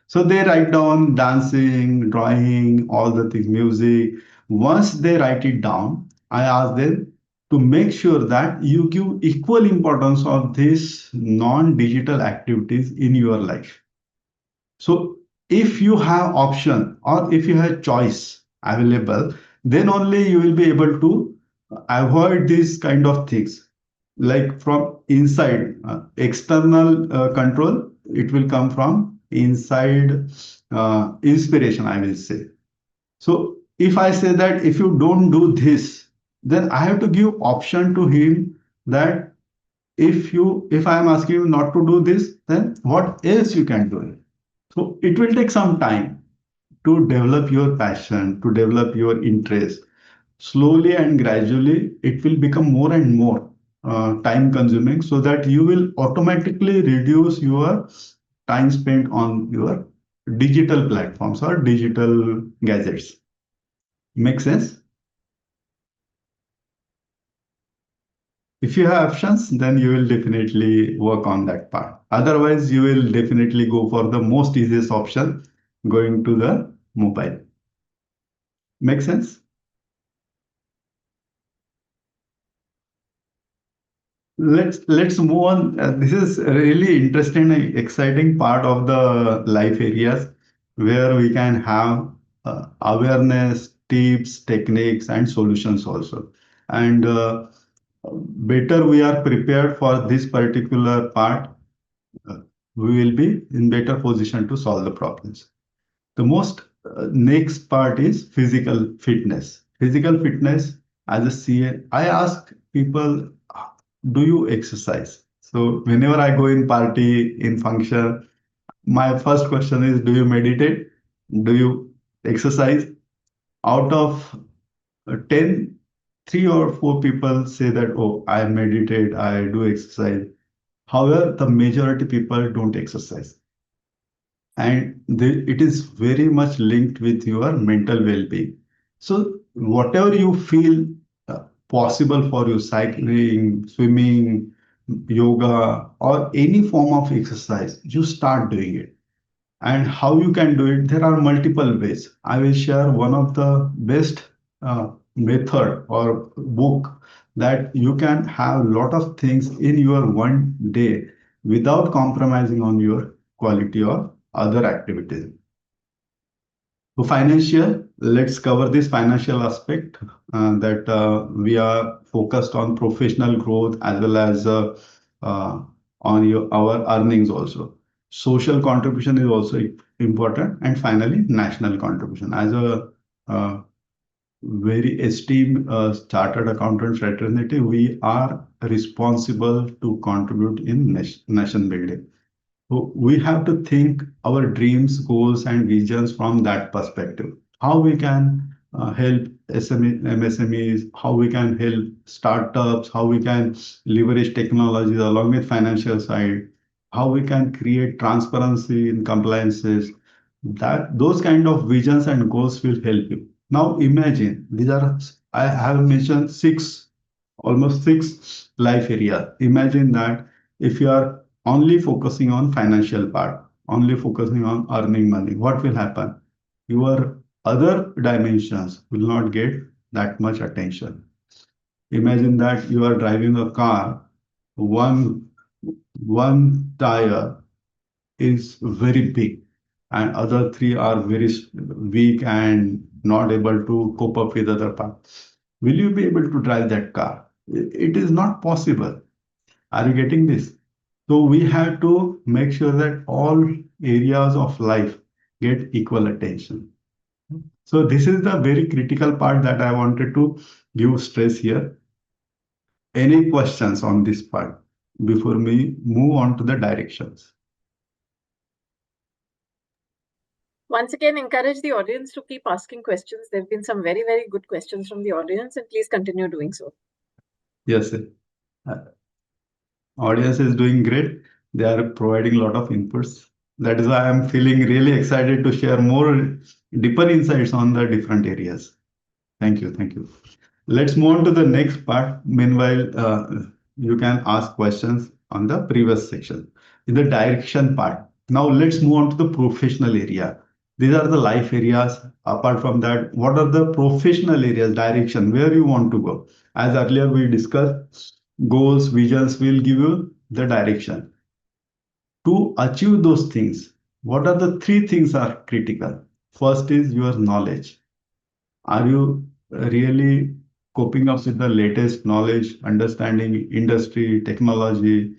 So they write down dancing, drawing, all the things, music. Once they write it down, I ask them to make sure that you give equal importance of these non-digital activities in your life. So if you have option or if you have choice available, then only you will be able to avoid these kind of things. Like from inside, external control, it will come from inside inspiration, I will say. So if I say that if you don't do this, then I have to give option to him that if I am asking you not to do this, then what else you can do. So it will take some time to develop your passion, to develop your interest. Slowly and gradually, it will become more and more time consuming so that you will automatically reduce your time spent on your digital platforms or digital gadgets. Make sense? If you have options, then you will definitely work on that part. Otherwise, you will definitely go for the most easiest option, going to the mobile. Make sense? Let's move on. This is a really interesting and exciting part of the life areas where we can have awareness, tips, techniques, and solutions also. And better we are prepared for this particular part, uh, we will be in better position to solve the problems. The most next part is physical fitness. Physical fitness, as a CA, I ask people, do you exercise? So whenever I go in party, in function, my first question is, do you meditate? Do you exercise? Out of 10, 3 or 4 people say that, oh, I meditate, I do exercise. However, the majority people don't exercise. And it is very much linked with your mental well-being. So whatever you feel possible for you, cycling, swimming, yoga, or any form of exercise, you start doing it. And how you can do it, there are multiple ways. I will share one of the best method or book that you can have a lot of things in your one day without compromising on your quality or other activities. So financial, let's cover this financial aspect that we are focused on professional growth as well as on our earnings also. Social contribution is also important, and finally national contribution. As a very esteemed chartered accountant fraternity, we are responsible to contribute in nation building. So we have to think our dreams, goals, and visions from that perspective. How we can help MSMEs, how we can help startups, how we can leverage technologies along with financial side, how we can create transparency in compliances. That those kind of visions and goals will help you. Now imagine these are I have mentioned almost six life area. Imagine that if you are only focusing on financial part, only focusing on earning money, what will happen? Your other dimensions will not get that much attention. Imagine that you are driving a car, one one tire is very big and other three are very weak and not able to cope up with other parts. will you be able to drive that car? It is not possible. Are you getting this? So we have to make sure that all areas of life get equal attention. So this is the very critical part that I wanted to give stress here. Any questions on this part before we move on to the directions? Once again, encourage the audience to keep asking questions. There have been some very, very good questions from the audience, and please continue doing so. Yes, sir. Audience is doing great. They are providing a lot of inputs. That is why I'm feeling really excited to share more deeper insights on the different areas. Thank you. Thank you. Let's move on to the next part. Meanwhile, you can ask questions on the previous section. In the direction part, now let's move on to the professional area. These are the life areas. Apart from that, what are the professional areas, direction, where you want to go? As earlier we discussed, goals, visions will give you the direction. To achieve those things, what are the three things are critical? First is your knowledge. Are you really coping up with the latest knowledge, understanding industry, technology,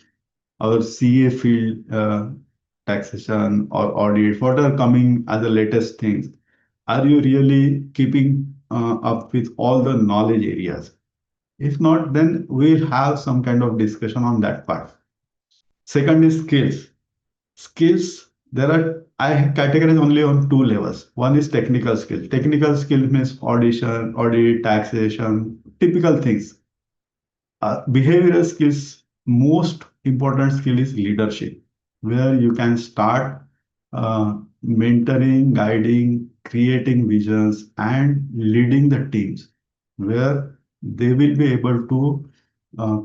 our CA field, taxation or audit, what are coming as the latest things? Are you really keeping up with all the knowledge areas? If not, then we'll have some kind of discussion on that part. Second is skills. Skills, there are, I categorize only on two levels. One is technical skill. Technical skill means audition, audit, taxation, typical things. Behavioral skills, most important skill is leadership, where you can start mentoring, guiding, creating visions, and leading the teams, where they will be able to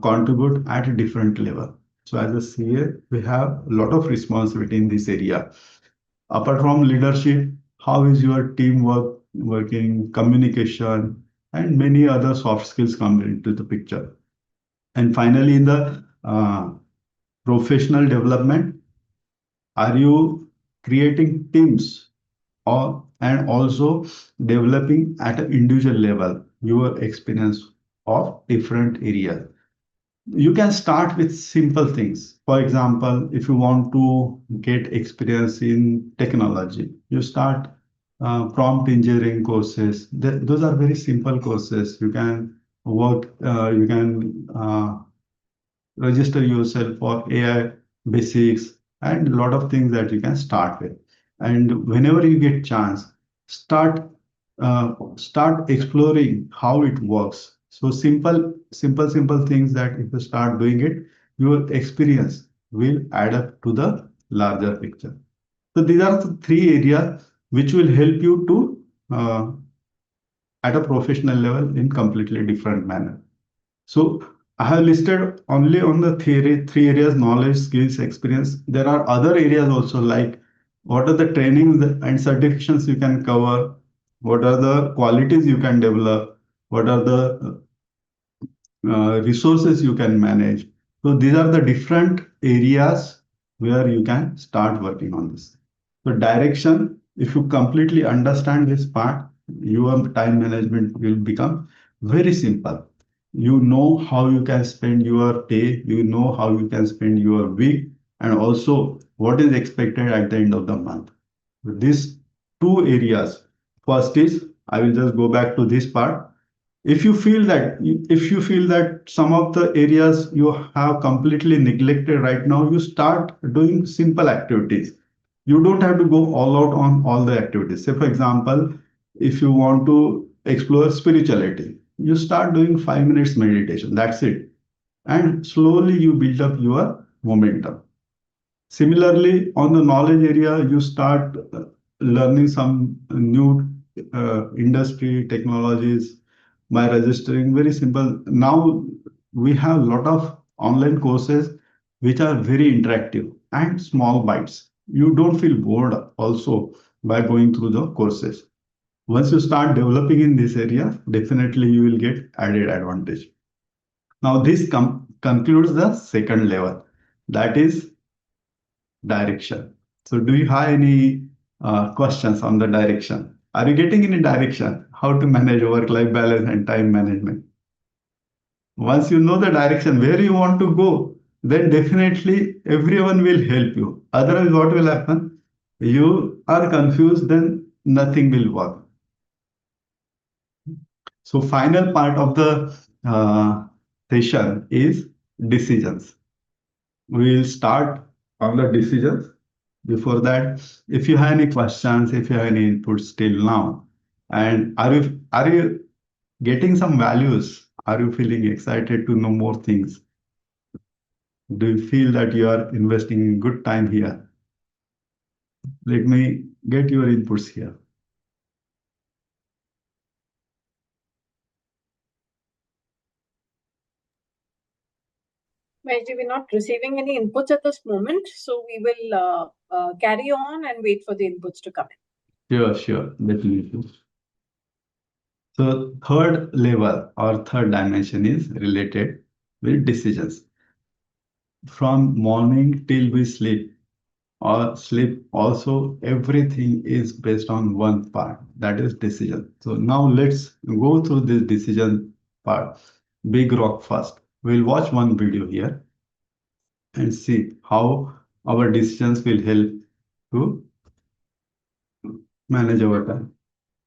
contribute at a different level. So as a CA, we have a lot of responsibility in this area. Apart from leadership, how is your teamwork working, communication, and many other soft skills come into the picture. And finally, in the professional development, are you creating teams or and also developing at an individual level your experience of different areas? You can start with simple things. For example, if you want to get experience in technology, you start prompt engineering courses. Those are very simple courses. You can work, you can register yourself for AI basics and a lot of things that you can start with. And whenever you get chance, start exploring how it works. So simple things that if you start doing it, your experience will add up to the larger picture. So these are the three areas which will help you to at a professional level in completely different manner. So I have listed only on the three areas: knowledge, skills, experience. There are other areas also, like what are the trainings and certifications you can cover, what are the qualities you can develop, what are the resources you can manage. So these are the different areas where you can start working on this. So direction, if you completely understand this part, your time management will become very simple. You know how you can spend your day, you know how you can spend your week, and also what is expected at the end of the month. These two areas. First is, I will just go back to this part. If you feel that some of the areas you have completely neglected right now, you start doing simple activities. You don't have to go all out on all the activities. Say, for example, if you want to explore spirituality, you start doing 5 minutes meditation. That's it. And slowly you build up your momentum. Similarly, on the knowledge area, you start learning some new industry technologies by registering. Very simple. Now we have a lot of online courses which are very interactive and small bites. You don't feel bored also by going through the courses. Once you start developing in this area, definitely you will get added advantage. Now this concludes the second level, that is direction. So do you have any questions on the direction? Are you getting any direction? how to manage work-life balance and time management. Once you know the direction where you want to go, then definitely everyone will help you. Otherwise, what will happen? You are confused, then nothing will work. So, final part of the session is decisions. We will start on the decisions. Before that, if you have any questions, if you have any inputs till now, and are you getting some values? Are you feeling excited to know more things? Do you feel that you are investing good time here? Let me get your inputs here. Maheshji, we're not receiving any inputs at this moment, so we will carry on and wait for the inputs to come in. Sure, definitely. So third level or third dimension is related with decisions. From morning till we sleep or sleep also, everything is based on one part, that is decision. So now let's go through this decision part. Big rock first. We'll watch one video here and see how our decisions will help to manage our time.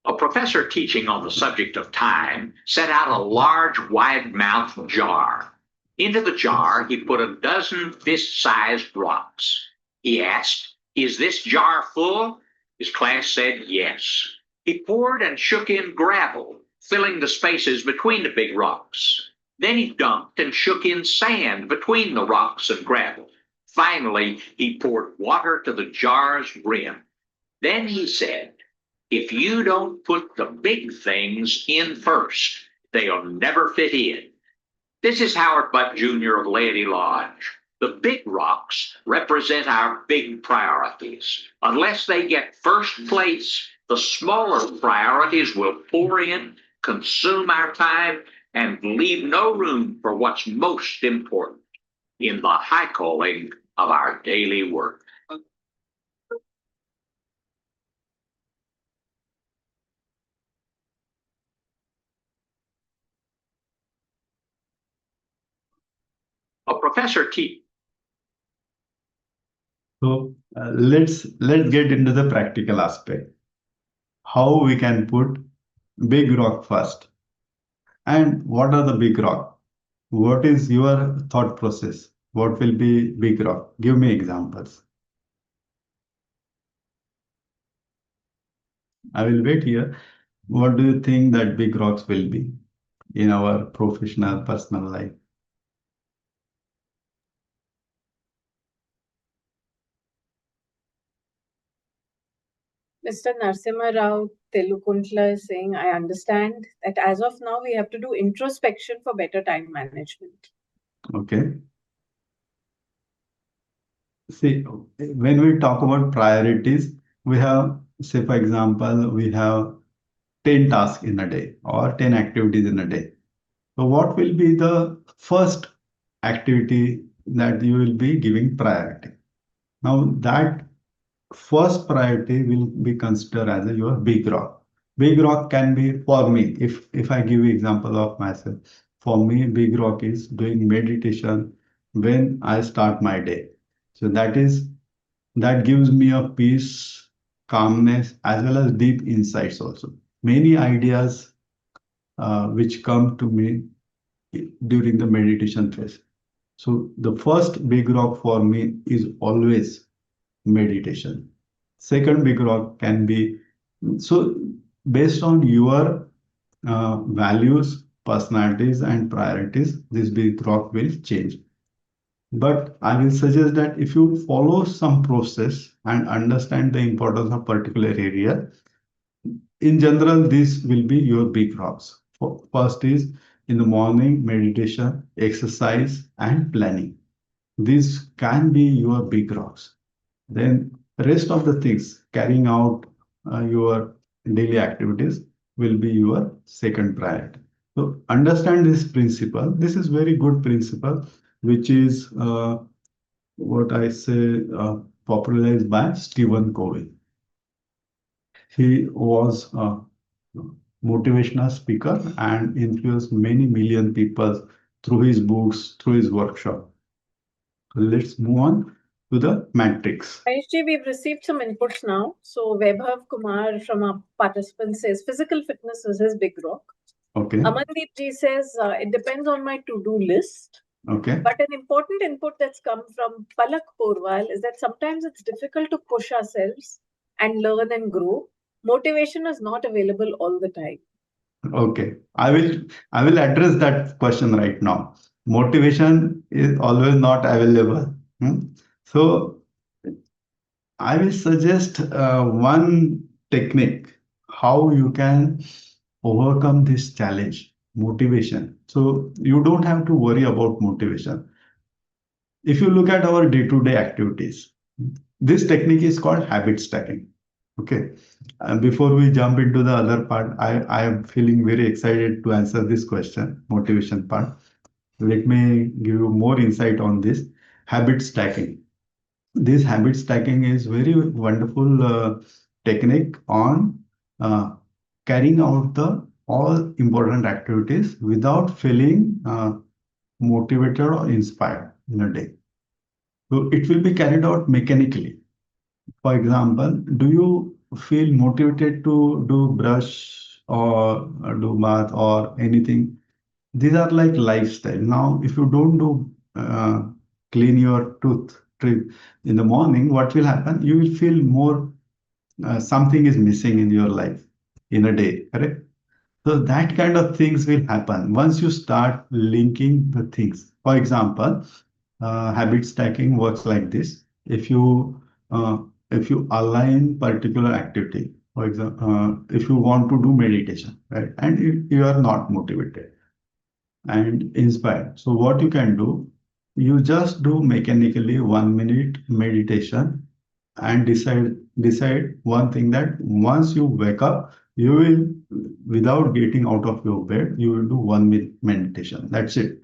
A professor teaching on the subject of time set out a large, wide-mouthed jar. Into the jar, he put a dozen fist-sized rocks. He asked, "Is this jar full?" His class said yes. He poured and shook in gravel, filling the spaces between the big rocks. Then he dumped and shook in sand between the rocks and gravel. Finally, he poured water to the jar's rim. Then he said, "If you don't put the big things in first, they'll never fit in." This is Howard Butt Jr. of Laity Lodge. The big rocks represent our big priorities. Unless they get first place, the smaller priorities will pour in, consume our time, and leave no room for what's most important in the high calling of our daily work. A professor teaches. So let's get into the practical aspect. How we can put big rock first, and what are the big rock? What is your thought process? What will be big rock? Give me examples. I will wait here. What do you think that big rocks will be in our professional, personal life? Mr. Narsimha Rao Telukuntla is saying, I understand that as of now, we have to do introspection for better time management. Okay. See, when we talk about priorities, we have, say, for example, we have 10 tasks in a day or 10 activities in a day. So what will be the first activity that you will be giving priority? Now that first priority will be considered as your big rock. Big rock can be for me, if I give you example of myself, for me, big rock is doing meditation when I start my day. So that gives me a peace, calmness, as well as deep insights also. Many ideas which come to me during the meditation phase. So the first big rock for me is always meditation. Second big rock can be, so based on your values, personalities, and priorities, this big rock will change. But I will suggest that if you follow some process and understand the importance of particular area, in general, this will be your big rocks. First is in the morning, meditation, exercise, and planning. These can be your big rocks. Then rest of the things, carrying out your daily activities, will be your second priority. So understand this principle. This is very good principle, which is what I say popularized by Stephen Covey. He was motivational speaker and influenced many million people through his books, through his workshop. Let's move on to the matrix. Maheshji, we've received some inputs now. So Vaibhav Kumar from our participants says physical fitness is his big rock. Okay. Amandeep ji says it depends on my to-do list. Okay. But an important input that's come from Palak Porwal is that sometimes it's difficult to push ourselves and learn and grow. Motivation is not available all the time. Okay. I will address that question right now. Motivation is always not available. So I will suggest one technique how you can overcome this challenge, motivation. So you don't have to worry about motivation. If you look at our day-to-day activities, this technique is called habit stacking. Okay. And before we jump into the other part, I am feeling very excited to answer this question, motivation part. Let me give you more insight on this habit stacking. This habit stacking is very wonderful technique on uh, carrying out the all important activities without feeling motivated or inspired in a day. So it will be carried out mechanically. For example, do you feel motivated to do brush or do bath or anything? These are like lifestyle. Now, if you don't do clean your tooth trip in the morning, what will happen? You will feel more something is missing in your life in a day, correct? So that kind of things will happen once you start linking the things. For example, habit stacking works like this. Uh, if you align particular activity, for example, if you want to do meditation, right, and you are not motivated and inspired, so what you can do, you just do mechanically 1 minute meditation and decide one thing that once you wake up, you will without getting out of your bed, you will do 1 minute meditation. That's it.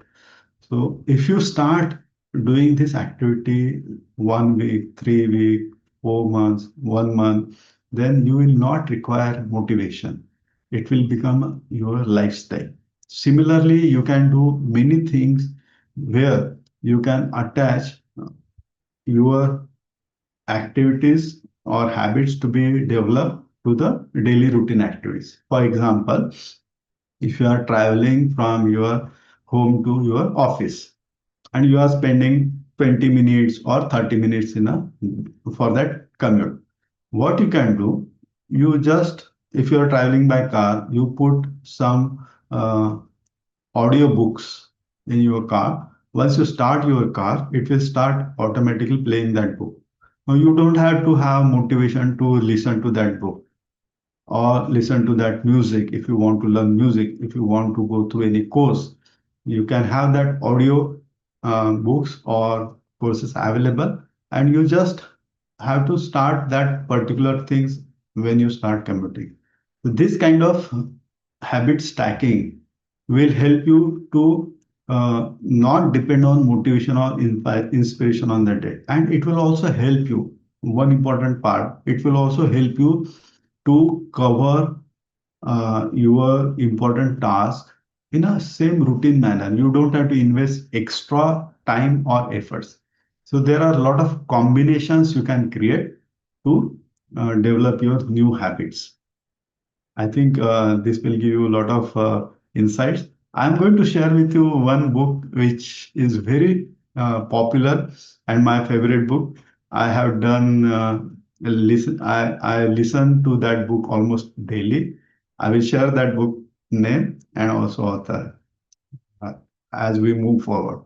So if you start doing this activity 1 week, 3 week, 4 months, 1 month, then you will not require motivation. It will become your lifestyle. Similarly, you can do many things where you can attach your activities or habits to be developed to the daily routine activities. For example, if you are traveling from your home to your office and you are spending 20 minutes or 30 minutes in a for that commute, what you can do, you just if you are traveling by car, you put some audio books in your car. Once you start your car, it will start automatically playing that book. Now you don't have to have motivation to listen to that book or listen to that music. If you want to learn music, if you want to go through any course, you can have that audio books or courses available, and you just have to start that particular things when you start commuting. So this kind of habit stacking will help you to not depend on motivation or inspiration on that day, and it will also help you. One important part, it will also help you to cover your important task in a same routine manner. You don't have to invest extra time or efforts. So there are a lot of combinations you can create to develop your new habits. I think this will give you a lot of insights. I'm going to share with you one book which is very popular and my favorite book. I have done I listen to that book almost daily. I will share that book name and also author uh, as we move forward.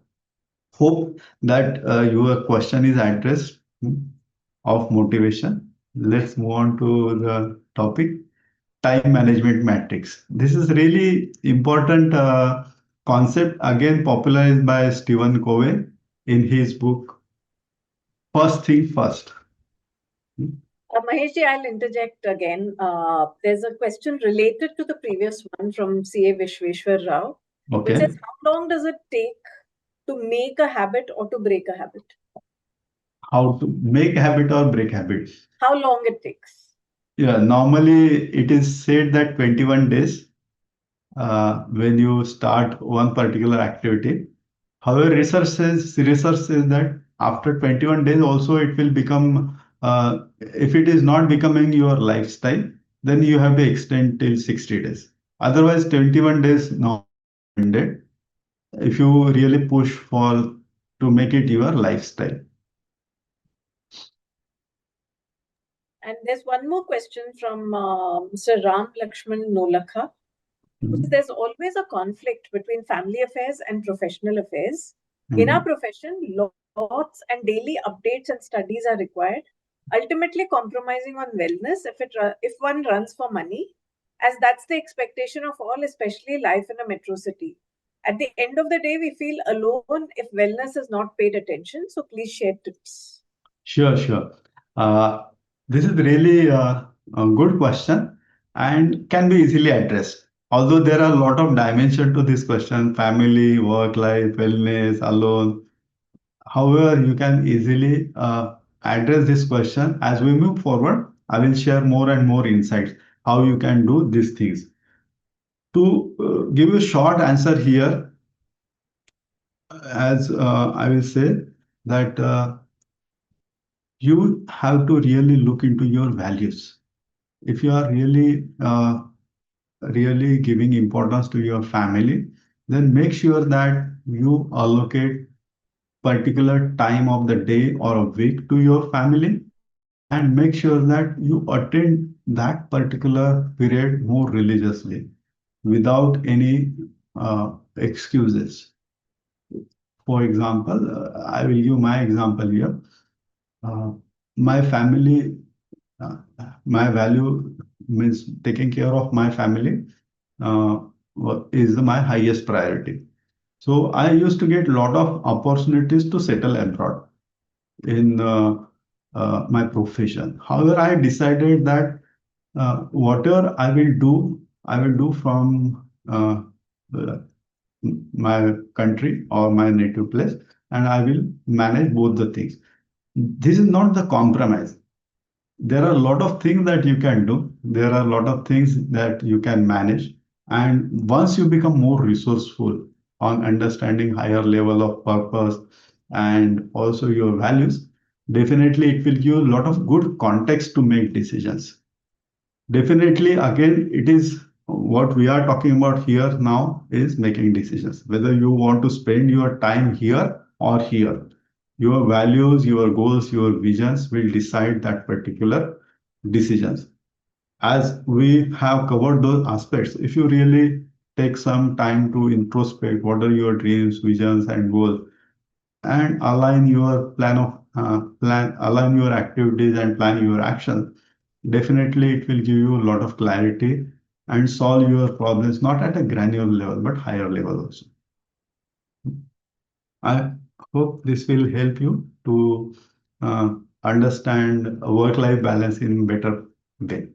Hope that your question is addressed of motivation. Let's move on to the topic time management matrix. This is really important concept again popularized by Stephen Covey in his book First Thing First. Maheshji, I'll interject again. There's a question related to the previous one from C.A. Vishweshwar Rao, which Okay. is how long does it take to make a habit or to break a habit? How to make habit or break habit? How long it takes? Yeah, normally it is said that 21 days when you start one particular activity. However, research says that after 21 days also it will become, if it is not becoming your lifestyle, then you have to extend till 60 days. Otherwise, 21 days normally recommended if you really push for to make it your lifestyle. And there's one more question from Mr. Ram Lakshman Nolakha. There's always a conflict between family affairs and professional affairs. In our profession, lots and daily updates and studies are required, ultimately compromising on wellness if one runs for money, as that's the expectation of all, especially life in a metro city. At the end of the day, we feel alone if wellness is not paid attention. So please share tips. Sure, sure. Uh, this is really a good question and can be easily addressed. Although there are a lot of dimension to this question, family, work life, wellness, alone. However, you can easily address this question as we move forward. I will share more and more insights how you can do these things. To give you a short answer here, as I will say that you have to really look into your values. If you are really giving importance to your family, then make sure that you allocate particular time of the day or a week to your family, and make sure that you attend that particular period more religiously without any excuses. For example, I will give my example here. Uh, my family, uh, my value means taking care of my family uh, is my highest priority. So I used to get a lot of opportunities to settle abroad in my profession. However, I decided that whatever I will do from uh, my country or my native place, and I will manage both the things. This is not the compromise. There are a lot of things that you can do. There are a lot of things that you can manage. And once you become more resourceful on understanding higher level of purpose and also your values, definitely it will give you a lot of good context to make decisions. Definitely, again, it is what we are talking about here now is making decisions. Whether you want to spend your time here or here, your values, your goals, your visions will decide that particular decisions. As we have covered those aspects, if you really take some time to introspect what are your dreams, visions, and goals, and align your align your activities and plan your action, definitely it will give you a lot of clarity and solve your problems not at a granular level but higher level also. I hope this will help you to uh, understand work-life balance in better way.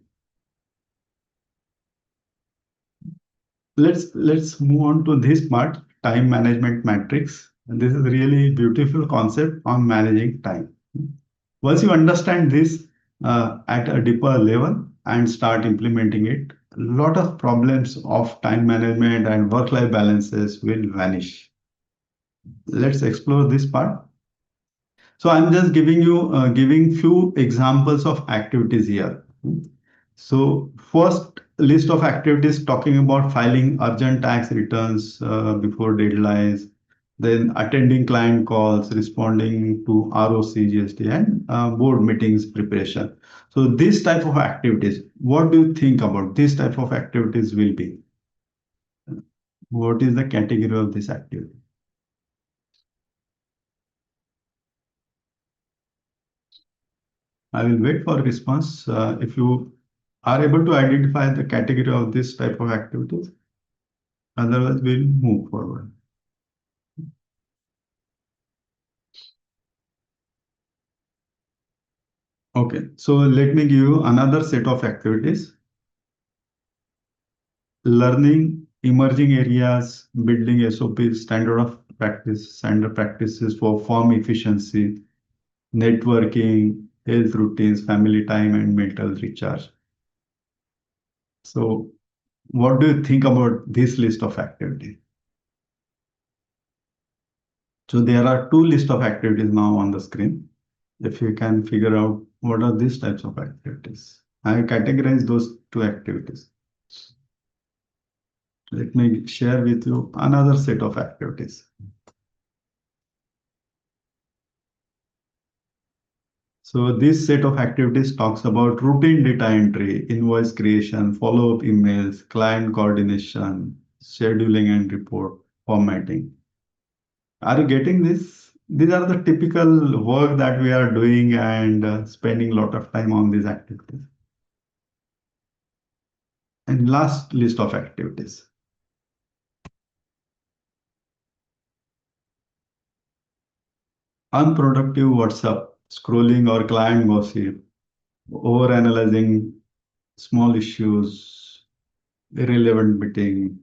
Let's move on to this part, time management matrix. And this is really beautiful concept on managing time. Once you understand this at a deeper level and start implementing it, a lot of problems of time management and work-life balances will vanish. Let's explore this part. So I'm just giving few examples of activities here. So first list of activities talking about filing urgent tax returns before deadlines, then attending client calls, responding to ROC, GST, and board meetings preparation. So this type of activities, what do you think about this type of activities will be? What is the category of this activity? I will wait for a response. If you are able to identify the category of this type of activities, otherwise we'll move forward. Okay, so let me give you another set of activities. Learning emerging areas, building SOPs, standard practices for firm efficiency, networking, health routines, family time, and mental recharge. So what do you think about this list of activities? So there are two lists of activities now on the screen. If you can figure out what are these types of activities. I have categorized those two activities. Let me share with you another set of activities. So this set of activities talks about routine data entry, invoice creation, follow-up emails, client coordination, scheduling and report formatting. Are you getting this? These are the typical work that we are doing and spending a lot of time on these activities. And last list of activities. Unproductive WhatsApp, scrolling or client gossip, over-analyzing small issues, irrelevant meeting,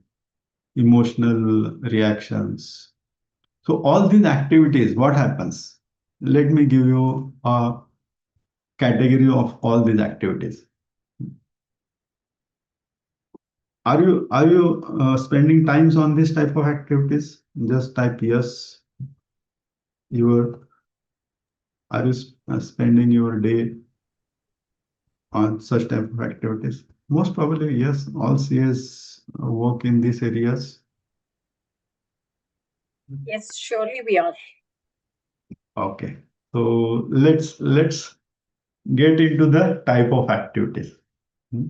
emotional reactions. So all these activities, what happens? Let me give you a category of all these activities. Are you spending times on this type of activities? Just type yes. Your Are you spending your day on such type of activities? Most probably yes. All CS work in these areas. Yes, surely we are. Okay. So let's get into the type of activities. Hmm.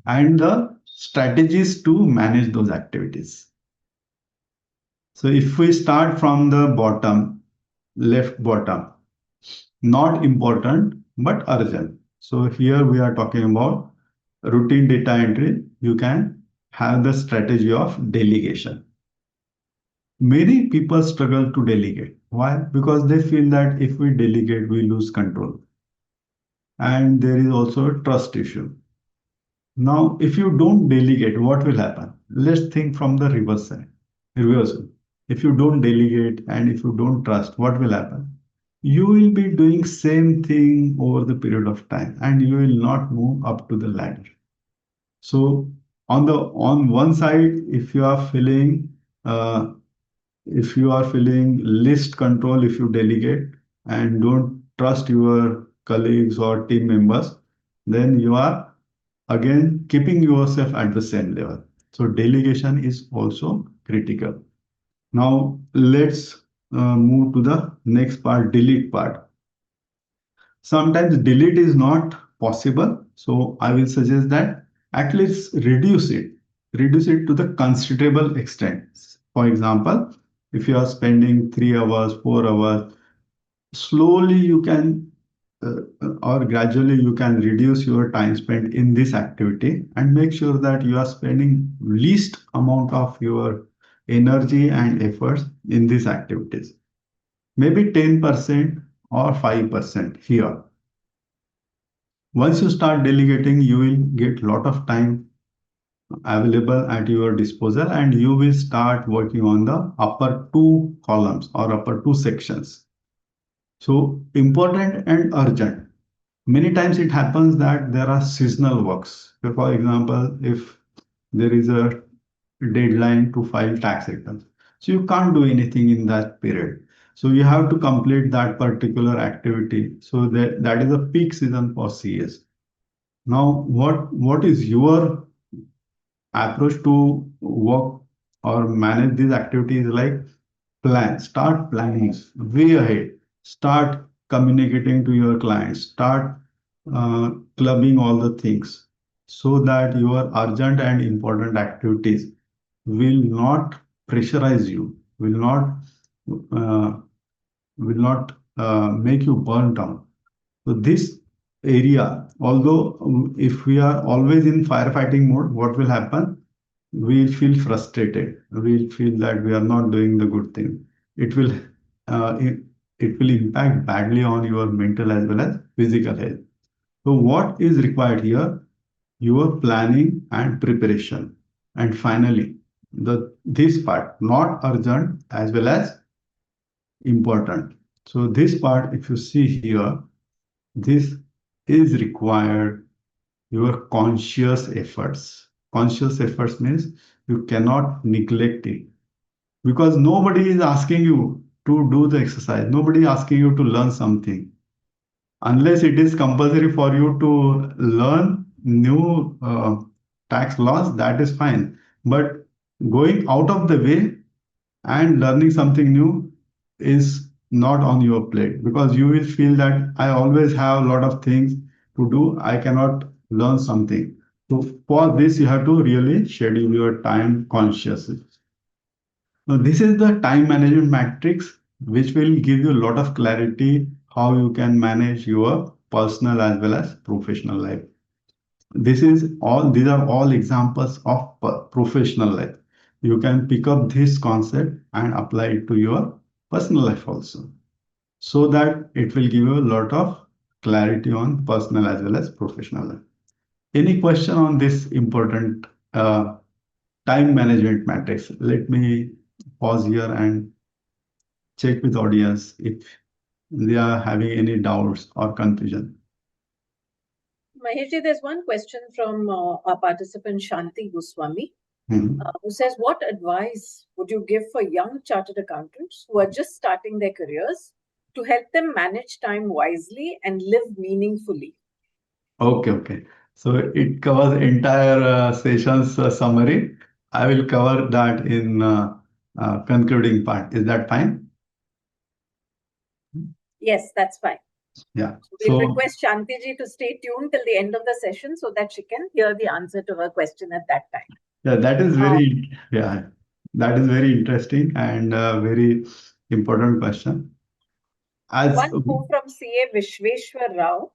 And the strategies to manage those activities. So if we start from the bottom, left bottom, not important but urgent. So here we are talking about routine data entry. You can have the strategy of delegation. Many people struggle to delegate. Why? Because they feel that if we delegate, we lose control. And there is also a trust issue. Now, if you don't delegate, what will happen? Let's think from the reverse side. Reversal. If you don't delegate and if you don't trust, what will happen? You will be doing same thing over the period of time and you will not move up to the ladder. So on one side, uh, if you are feeling least control, if you delegate and don't trust your colleagues or team members, then you are again keeping yourself at the same level. So delegation is also critical. Now let's move to the next part, delete part. Sometimes delete is not possible. So I will suggest that at least reduce it to the considerable extent. For example, if you are spending 3 hours, 4 hours, slowly you can or gradually you can reduce your time spent in this activity and make sure that you are spending least amount of your energy and efforts in these activities. Maybe 10% or 5% here. Once you start delegating, you will get a lot of time available at your disposal and you will start working on the upper two columns or upper two sections. So important and urgent. Many times it happens that there are seasonal works. So for example, if there is a deadline to file tax returns, so you can't do anything in that period. So you have to complete that particular activity. So that is a peak season for CS. Now, what is your approach to work or manage these activities? Like start planning way ahead, start communicating to your clients, start clubbing all the things so that your urgent and important activities will not pressurize you, uh, will not make you burn down. So this area, although if we are always in firefighting mode, what will happen? We feel frustrated. We feel that we are not doing the good thing. It will uh, it, it will impact badly on your mental as well as physical health. So what is required here? Your planning and preparation. And finally, this part, not urgent as well as important. So this part, if you see here, this is required your conscious efforts. Conscious efforts means you cannot neglect it because nobody is asking you to do the exercise. Nobody is asking you to learn something unless it is compulsory for you to learn new tax laws. That is fine, but going out of the way and learning something new is not on your plate because you will feel that I always have a lot of things to do, I cannot learn something. So for this you have to really schedule your time consciously. Now this is the time management matrix which will give you a lot of clarity how you can manage your personal as well as professional life. These are all examples of professional life. You can pick up this concept and apply it to your personal life also, so that it will give you a lot of clarity on personal as well as professional life. Any question on this important time management matrix? Let me pause here and check with audience if they are having any doubts or confusion. Maheshji, there's one question from our participant Shanti Goswami, Mhm. who says, what advice would you give for young chartered accountants who are just starting their careers to help them manage time wisely and live meaningfully? Okay. So it covers entire session's summary. I will cover that in concluding part. Is that fine? Yes, that's fine. Yeah. We'll So request Shanti ji to stay tuned till the end of the session so that she can hear the answer to her question at that time. yeah, that is very interesting and very important question. As One more from CA Vishweshwar Rao,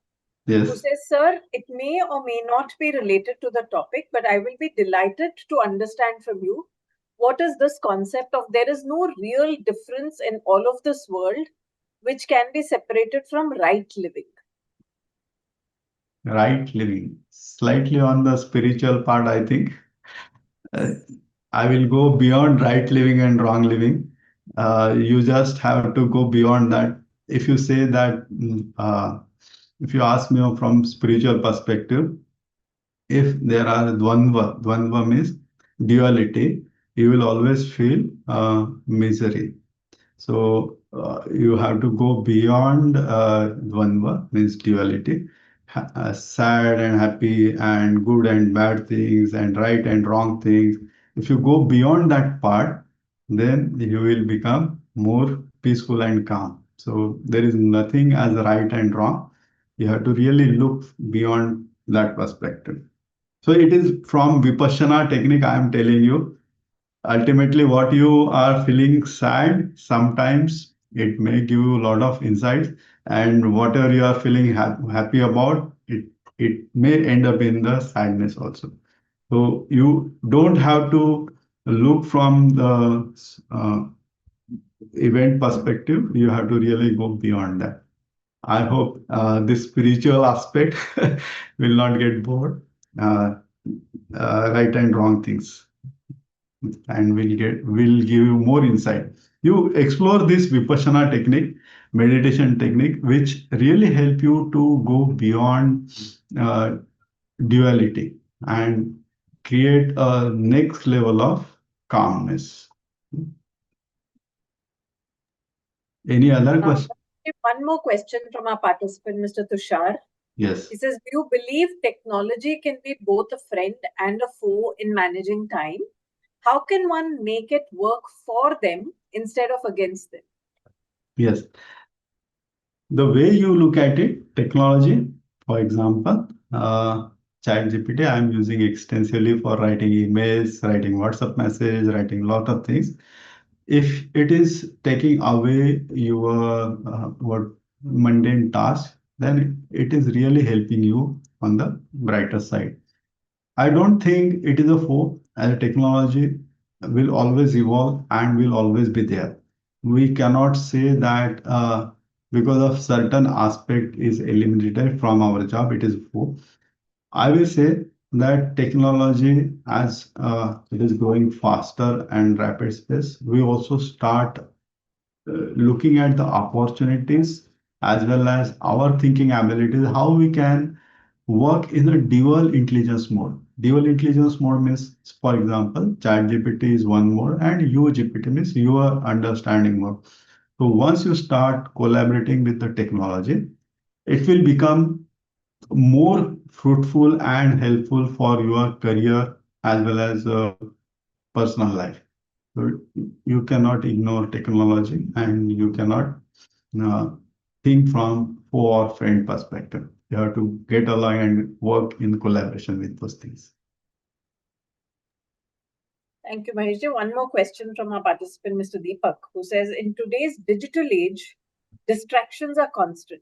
who yes, says, sir, it may or may not be related to the topic, but I will be delighted to understand from you what is this concept of there is no real difference in all of this world which can be separated from right living. right living, slightly on the spiritual part, I think. Uh, I will go beyond right living and wrong living. You just have to go beyond that. If you say that, if you ask me from spiritual perspective, if there are dvandva means duality, you will always feel misery. So you have to go beyond dvandva, means duality, sad and happy, and good and bad things, and right and wrong things. If you go beyond that part, then you will become more peaceful and calm. So there is nothing as right and wrong. You have to really look beyond that perspective. So it is from Vipassana technique I am telling you. Ultimately, what you are feeling sad, sometimes it may give you a lot of insights, and whatever you are feeling happy about, it may end up in the sadness also. So you don't have to look from the event perspective. You have to really go beyond that. I hope this spiritual aspect will not get bored. Uh, right and wrong things, and will give you more insight. You explore this Vipassana technique, meditation technique, which really help you to go beyond uh, duality and create a next level of calmness. Any other question? One more question from our participant, Mr. Tushar. Yes. He says, do you believe technology can be both a friend and a foe in managing time? How can one make it work for them instead of against them? Yes. The way you look at it, technology, for example, ChatGPT, I'm using extensively for writing emails, writing WhatsApp messages, writing a lot of things. If it is taking away your what mundane task, then it is really helping you on the brighter side. I don't think it is a foe, as technology will always evolve and will always be there. We cannot say that because of certain aspect is eliminated from our job, it is a foe. I will say that technology, as it is growing faster and rapid space, we also start looking at the opportunities as well as our thinking abilities, how we can work in a dual intelligence mode. Dual intelligence mode means, for example, ChatGPT is one mode and UGPT means your understanding mode. So once you start collaborating with the technology, it will become more fruitful and helpful for your career as well as personal life. So you cannot ignore technology and you cannot uh, think from foe or friend perspective. You have to get along and work in collaboration with those things. Thank you, Maheshji. One more question from our participant, Mr. Deepak, who says, in today's digital age, distractions are constant.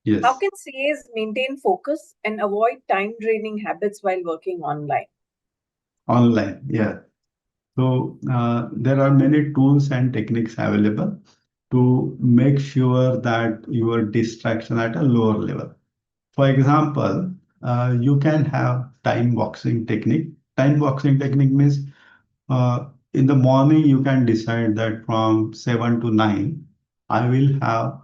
Yes. How can CAs maintain focus and avoid time-draining habits while working online? Online, yeah. So there are many tools and techniques available to make sure that your distraction at a lower level. For example, you can have time boxing technique. Time boxing technique means in the morning you can decide that from 7 to 9 I will have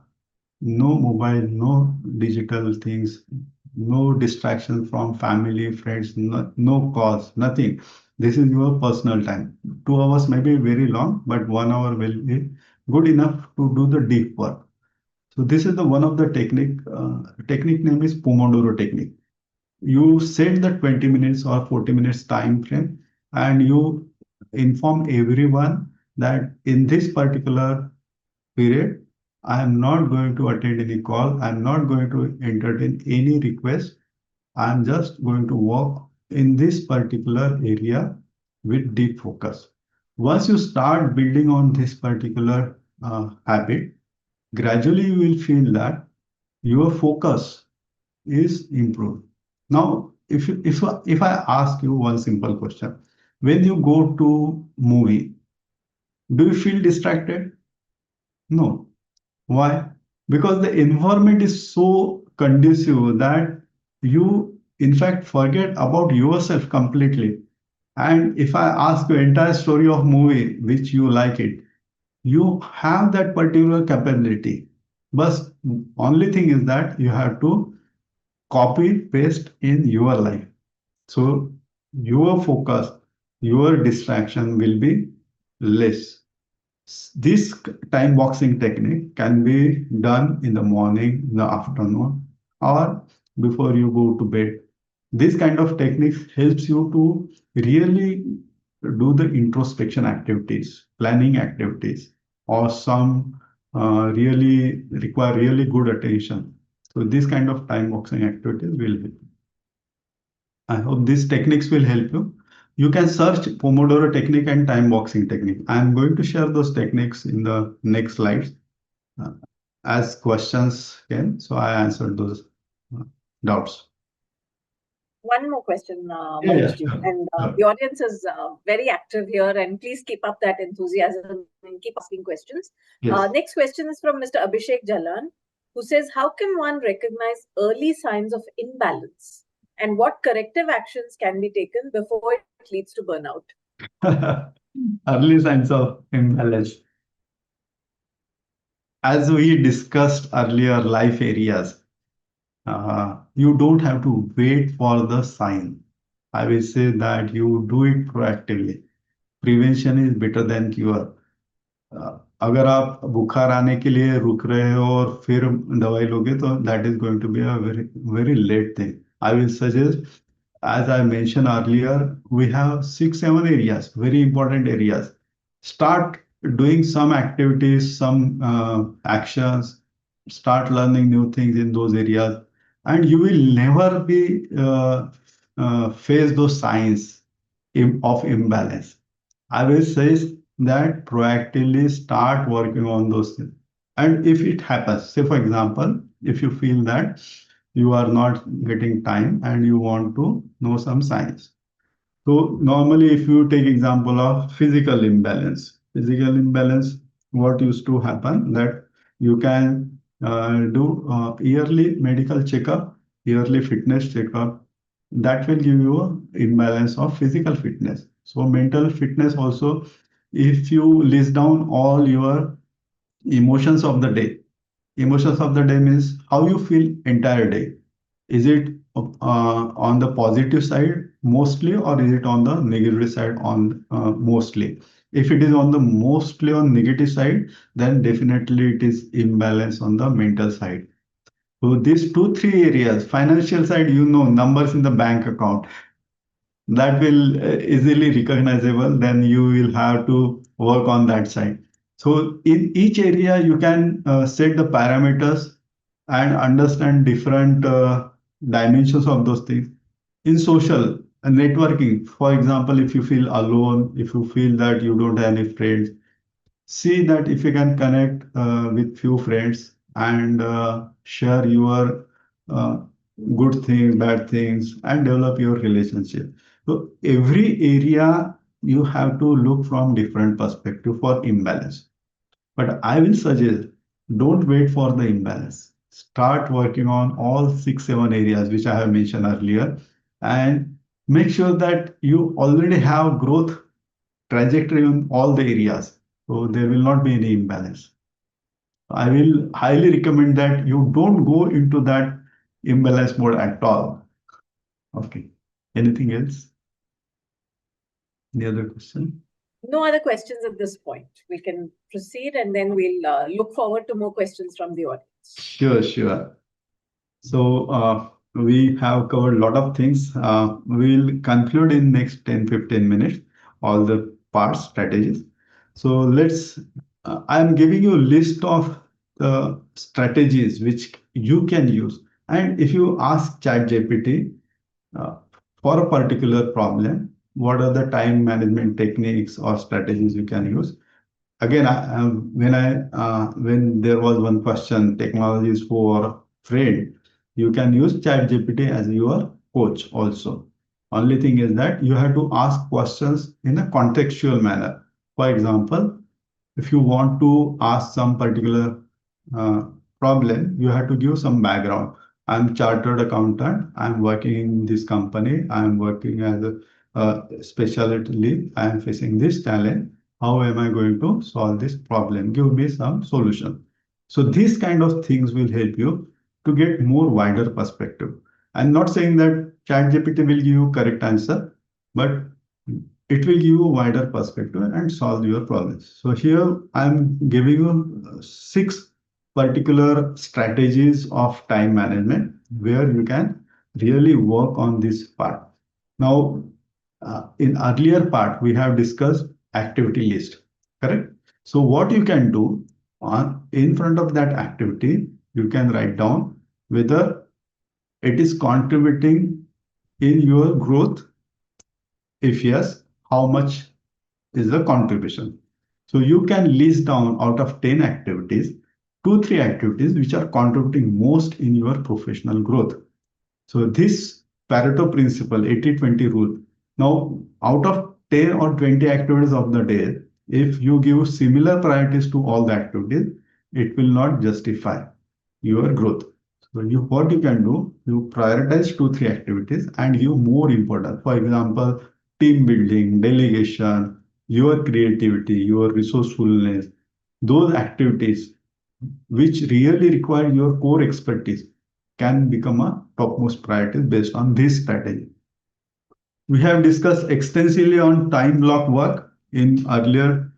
no mobile, no digital things, no distraction from family, friends, no calls, nothing. This is your personal time. 2 hours may be very long, but 1 hour will be good enough to do the deep work. So this is the one of the technique. Technique name is Pomodoro technique. You set the 20 minutes or 40 minutes time frame, and you inform everyone that in this particular period, I am not going to attend any call. I'm not going to entertain any request. I'm just going to work in this particular area with deep focus. Once you start building on this particular habit, gradually you will feel that your focus is improved. Now, if I ask you one simple question, when you go to movie, do you feel distracted? No. Why? Because the environment is so conducive that you, in fact, forget about yourself completely. And if I ask you entire story of movie, which you like it, you have that particular capability. But only thing is that you have to copy paste in your life. So your focus, your distraction will be less. This time boxing technique can be done in the morning, in the afternoon, or before you go to bed. This kind of techniques helps you to really do the introspection activities, planning activities, or some really require really good attention. So this kind of time boxing activities will help. I hope these techniques will help you. You can search Pomodoro technique and time boxing technique. I'm going to share those techniques in the next slides uh, as questions came. So I answered those uh, doubts. One more question, Yeah, yeah, Maheshji. sure, And sure. the audience is very active here, and please keep up that enthusiasm and keep asking questions. Yes. Next question is from Mr. Abhishek Jalan, who says, how can one recognize early signs of imbalance? And what corrective actions can be taken before it leads to burnout? Early signs of imbalance. As we discussed earlier, life areas, you don't have to wait for the sign. I will say that you do it proactively. Prevention is better than cure. अगर आप बुखार आने के लिए रुक रहे हो और फिर दवाई लोगे तो that is going to be a very very late thing. I will suggest, as I mentioned earlier, we have 6 7 areas, very important areas. Start doing some activities, some actions, start learning new things in those areas, and you will never be face those signs of imbalance. I will say that proactively start working on those things. And if it happens, say for example, if you feel that you are not getting time and you want to know some science. So normally if you take example of physical imbalance, what used to happen that you can do yearly medical checkup, yearly fitness checkup, that will give you a imbalance of physical fitness. So mental fitness also, if you list down all your emotions of the day, emotions of the day means how you feel entire day. Is it on the positive side mostly, or is it on the negative side on mostly? If it is on the mostly on negative side, then definitely it is imbalance on the mental side. So these two, three areas, financial side, numbers in the bank account, that will easily recognizable, then you will have to work on that side. So in each area, you can set the parameters and understand different dimensions of those things. In social networking, for example, if you feel alone, if you feel that you don't have any friends, see that if you can connect with few friends and share your uh, good things, bad things, and develop your relationship. So every area you have to look from different perspective for imbalance. But I will suggest, don't wait for the imbalance. Start working on all 6, 7 areas which I have mentioned earlier, and make sure that you already have growth trajectory in all the areas. So there will not be any imbalance. I will highly recommend that you don't go into that imbalance mode at all. Okay. Anything else? Any other question? No other questions at this point. We can proceed and then we'll look forward to more questions from the audience. Sure, sure. So we have covered a lot of things. We'll conclude in next 10-15 minutes all the parts strategies. So I'm giving you a list of strategies which you can use. And if you ask ChatGPT uh, for a particular problem, what are the time management techniques or strategies you can use? Again, when there was one question, technology is for friend, you can use ChatGPT as your coach also. Only thing is that you have to ask questions in a contextual manner. For example, if you want to ask some particular uh, problem, you have to give some background. I'm chartered accountant. I'm working in this company. I'm working as a specialty lead. I am facing this challenge. How am I going to solve this problem? Give me some solution. So these kind of things will help you to get more wider perspective. I'm not saying that ChatGPT will give you correct answer, but it will give you a wider perspective and solve your problems. So here I'm giving you 6 particular strategies of time management where you can really work on this part. Now, in earlier part, we have discussed activity list, correct? So what you can do in front of that activity, you can write down whether it is contributing in your growth. If yes, how much is the contribution? So you can list down out of 10 activities, 2, 3 activities which are contributing most in your professional growth. So this Pareto principle, 80-20 rule. Now, out of 10 or 20 activities of the day, if you give similar priorities to all the activities, it will not justify your growth. So what you can do, you prioritize 2, 3 activities and give more important. For example, team building, delegation, your creativity, your resourcefulness, those activities which really require your core expertise can become a topmost priority based on this strategy. We have discussed extensively on time block work in earlier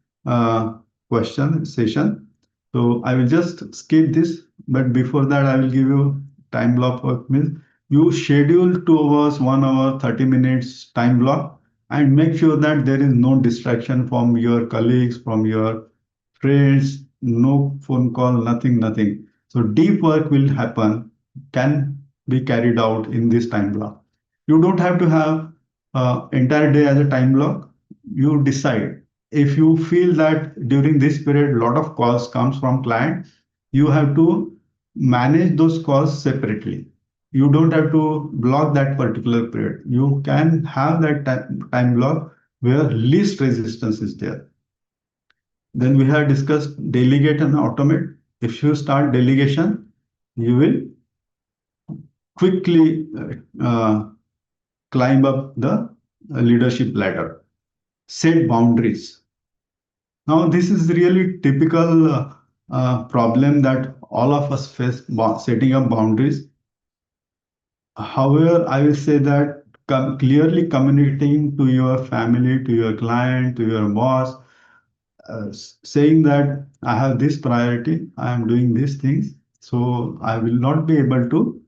question session. So I will just skip this, but before that I will give you time block work means you schedule 2 hours, 1 hour, 30 minutes time block and make sure that there is no distraction from your colleagues, from your friends, no phone call, nothing. So deep work will happen, can be carried out in this time block. You don't have to have entire day as a time block. You decide. If you feel that during this period a lot of calls comes from client, you have to manage those calls separately. You don't have to block that particular period. You can have that time block where least resistance is there. Then we have discussed delegate and automate. If you start delegation, you will quickly climb up the leadership ladder. Set boundaries. Now, this is really typical problem that all of us face, setting up boundaries. However, I will say that clearly communicating to your family, to your client, to your boss, saying that I have this priority, I am doing these things, so I will not be able to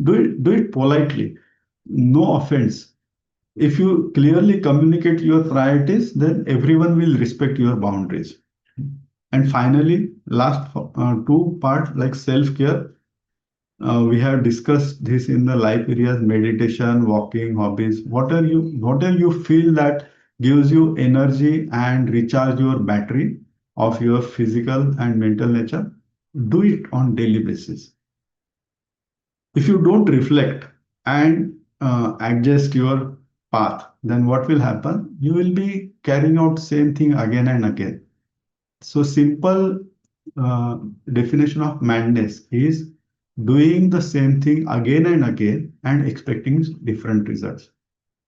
do it politely. No offense. If you clearly communicate your priorities, then everyone will respect your boundaries. And finally, last two parts like self-care. We have discussed this in the life areas, meditation, walking, hobbies. Whatever you feel that gives you energy and recharge your battery of your physical and mental nature, do it on daily basis. If you don't reflect and adjust your path, then what will happen? You will be carrying out same thing again and again. So simple uh, definition of madness is doing the same thing again and again and expecting different results.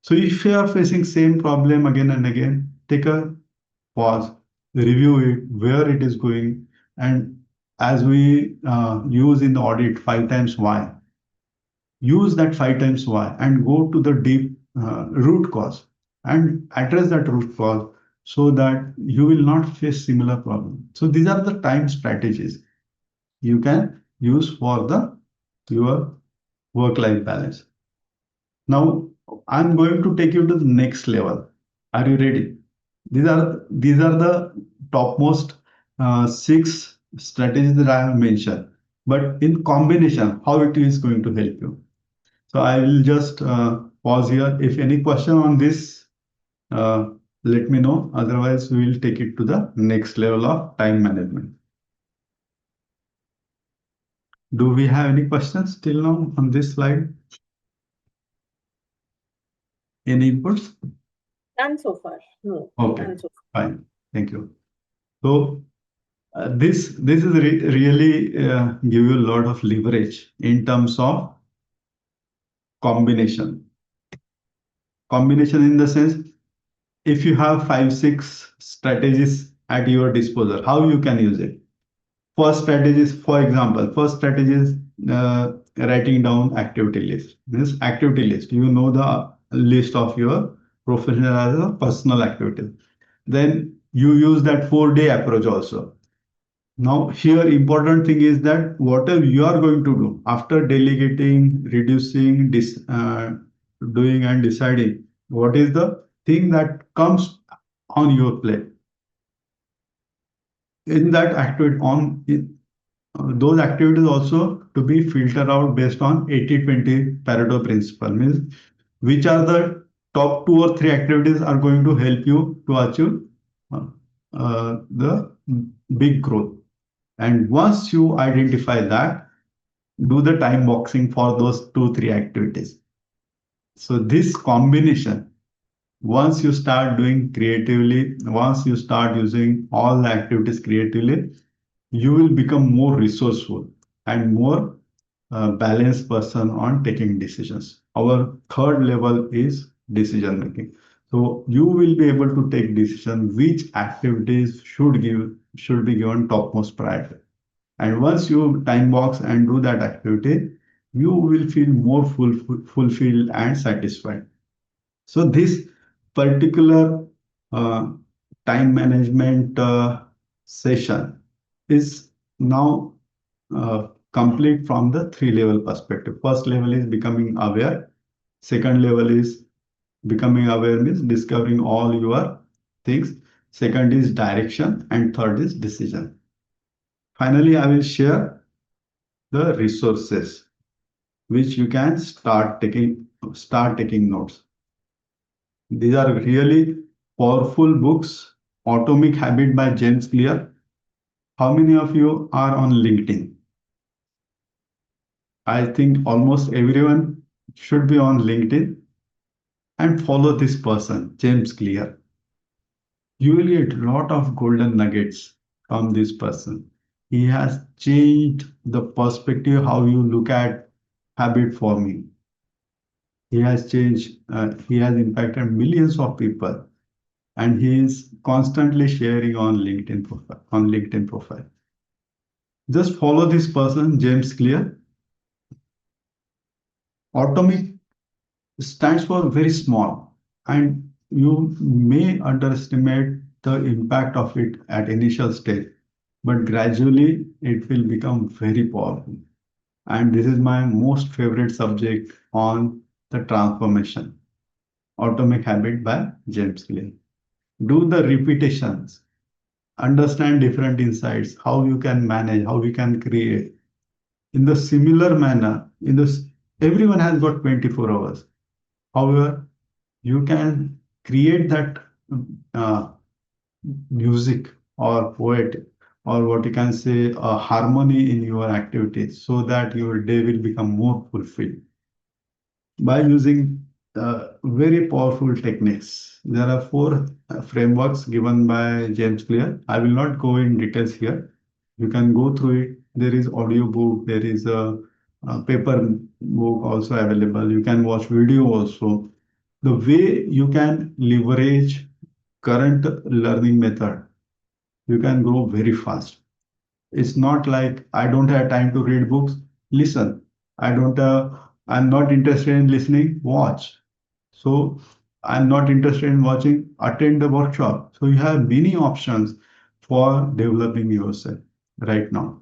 So if you are facing same problem again and again, take a pause, review it, where it is going, and as we use in the audit 5 times why, use that 5 times why and go to the deep root cause and address that root cause so that you will not face similar problem. So these are the time strategies you can use for the your work life balance. Now I'm going to take you to the next level. Are you ready? These are the topmost six strategies that I have mentioned, but in combination how it is going to help you. So I will just pause here. If any question on this, uh, let me know. Otherwise, we will take it to the next level of time management. Do we have any questions till now on this slide? Any inputs? None so far. No, Okay, none so fine. Thank you. So this is really give you a lot of leverage in terms of combination. Combination in the sense, if you have 5, 6 strategies at your disposal, how you can use it. First strategy is, for example, first strategy is writing down activity list. This activity list, you know the list of your professional as a personal activity. Then you use that 4-day approach also. Now here important thing is that whatever you are going to do after delegating, reducing, doing and deciding, what is the thing that comes on your plate. In that activity on those activities also to be filtered out based on 80-20 Pareto principle, means which are the top 2 or 3 activities are going to help you to achieve the big growth. And once you identify that, do the time boxing for those 2-3 activities. So this combination, once you start doing creatively, once you start using all the activities creatively, you will become more resourceful and more balanced person on taking decisions. Our third level is decision making. So you will be able to take decision which activities should be given topmost priority. And once you time box and do that activity, you will feel more fulfilled and satisfied. So this particular uh, time management session is now complete from the 3 level perspective. First level is becoming aware. Second level is becoming aware means discovering all your things. Second is direction, and third is decision. Finally, I will share the resources which you can start taking notes. These are really powerful books. Atomic Habit by James Clear. How many of you are on LinkedIn? I think almost everyone should be on LinkedIn and follow this person, James Clear. You will get a lot of golden nuggets from this person. He has changed the perspective how you look at habit forming. He has impacted millions of people, and he is constantly sharing on LinkedIn profile. Just follow this person, James Clear. Atomic stands for very small, and you may underestimate the impact of it at initial stage, but gradually it will become very powerful. And this is my most favorite subject on the transformation, Atomic Habit by James Clear. Do the repetitions, understand different insights, how you can manage, how we can create. In the similar manner, in this, everyone has got 24 hours. However, you can create that uh, music or poet or what you can say a harmony in your activities so that your day will become more fulfilled by using very powerful techniques. There are four frameworks given by James Clear. I will not go in details here. You can go through it. There is audio book, there is a paper book also available. You can watch video also. The way you can leverage current learning method, you can grow very fast. It's not like I don't have time to read books. Listen. I don't. I'm not interested in listening. Watch. So I'm not interested in watching. Attend the workshop. So you have many options for developing yourself right now.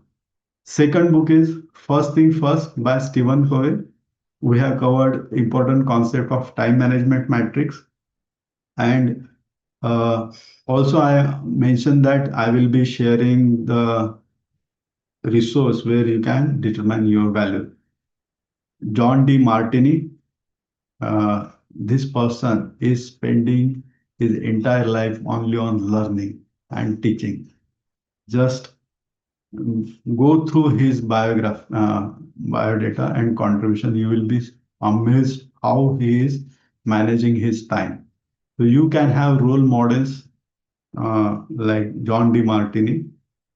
Second book is First Thing First by Stephen Covey. We have covered important concept of time management matrix, and also I mentioned that I will be sharing the resource where you can determine your value. John D. Martini, this person is spending his entire life only on learning and teaching. Just go through his biodata and contribution. You will be amazed how he is managing his time. So you can have role models like John D. Martini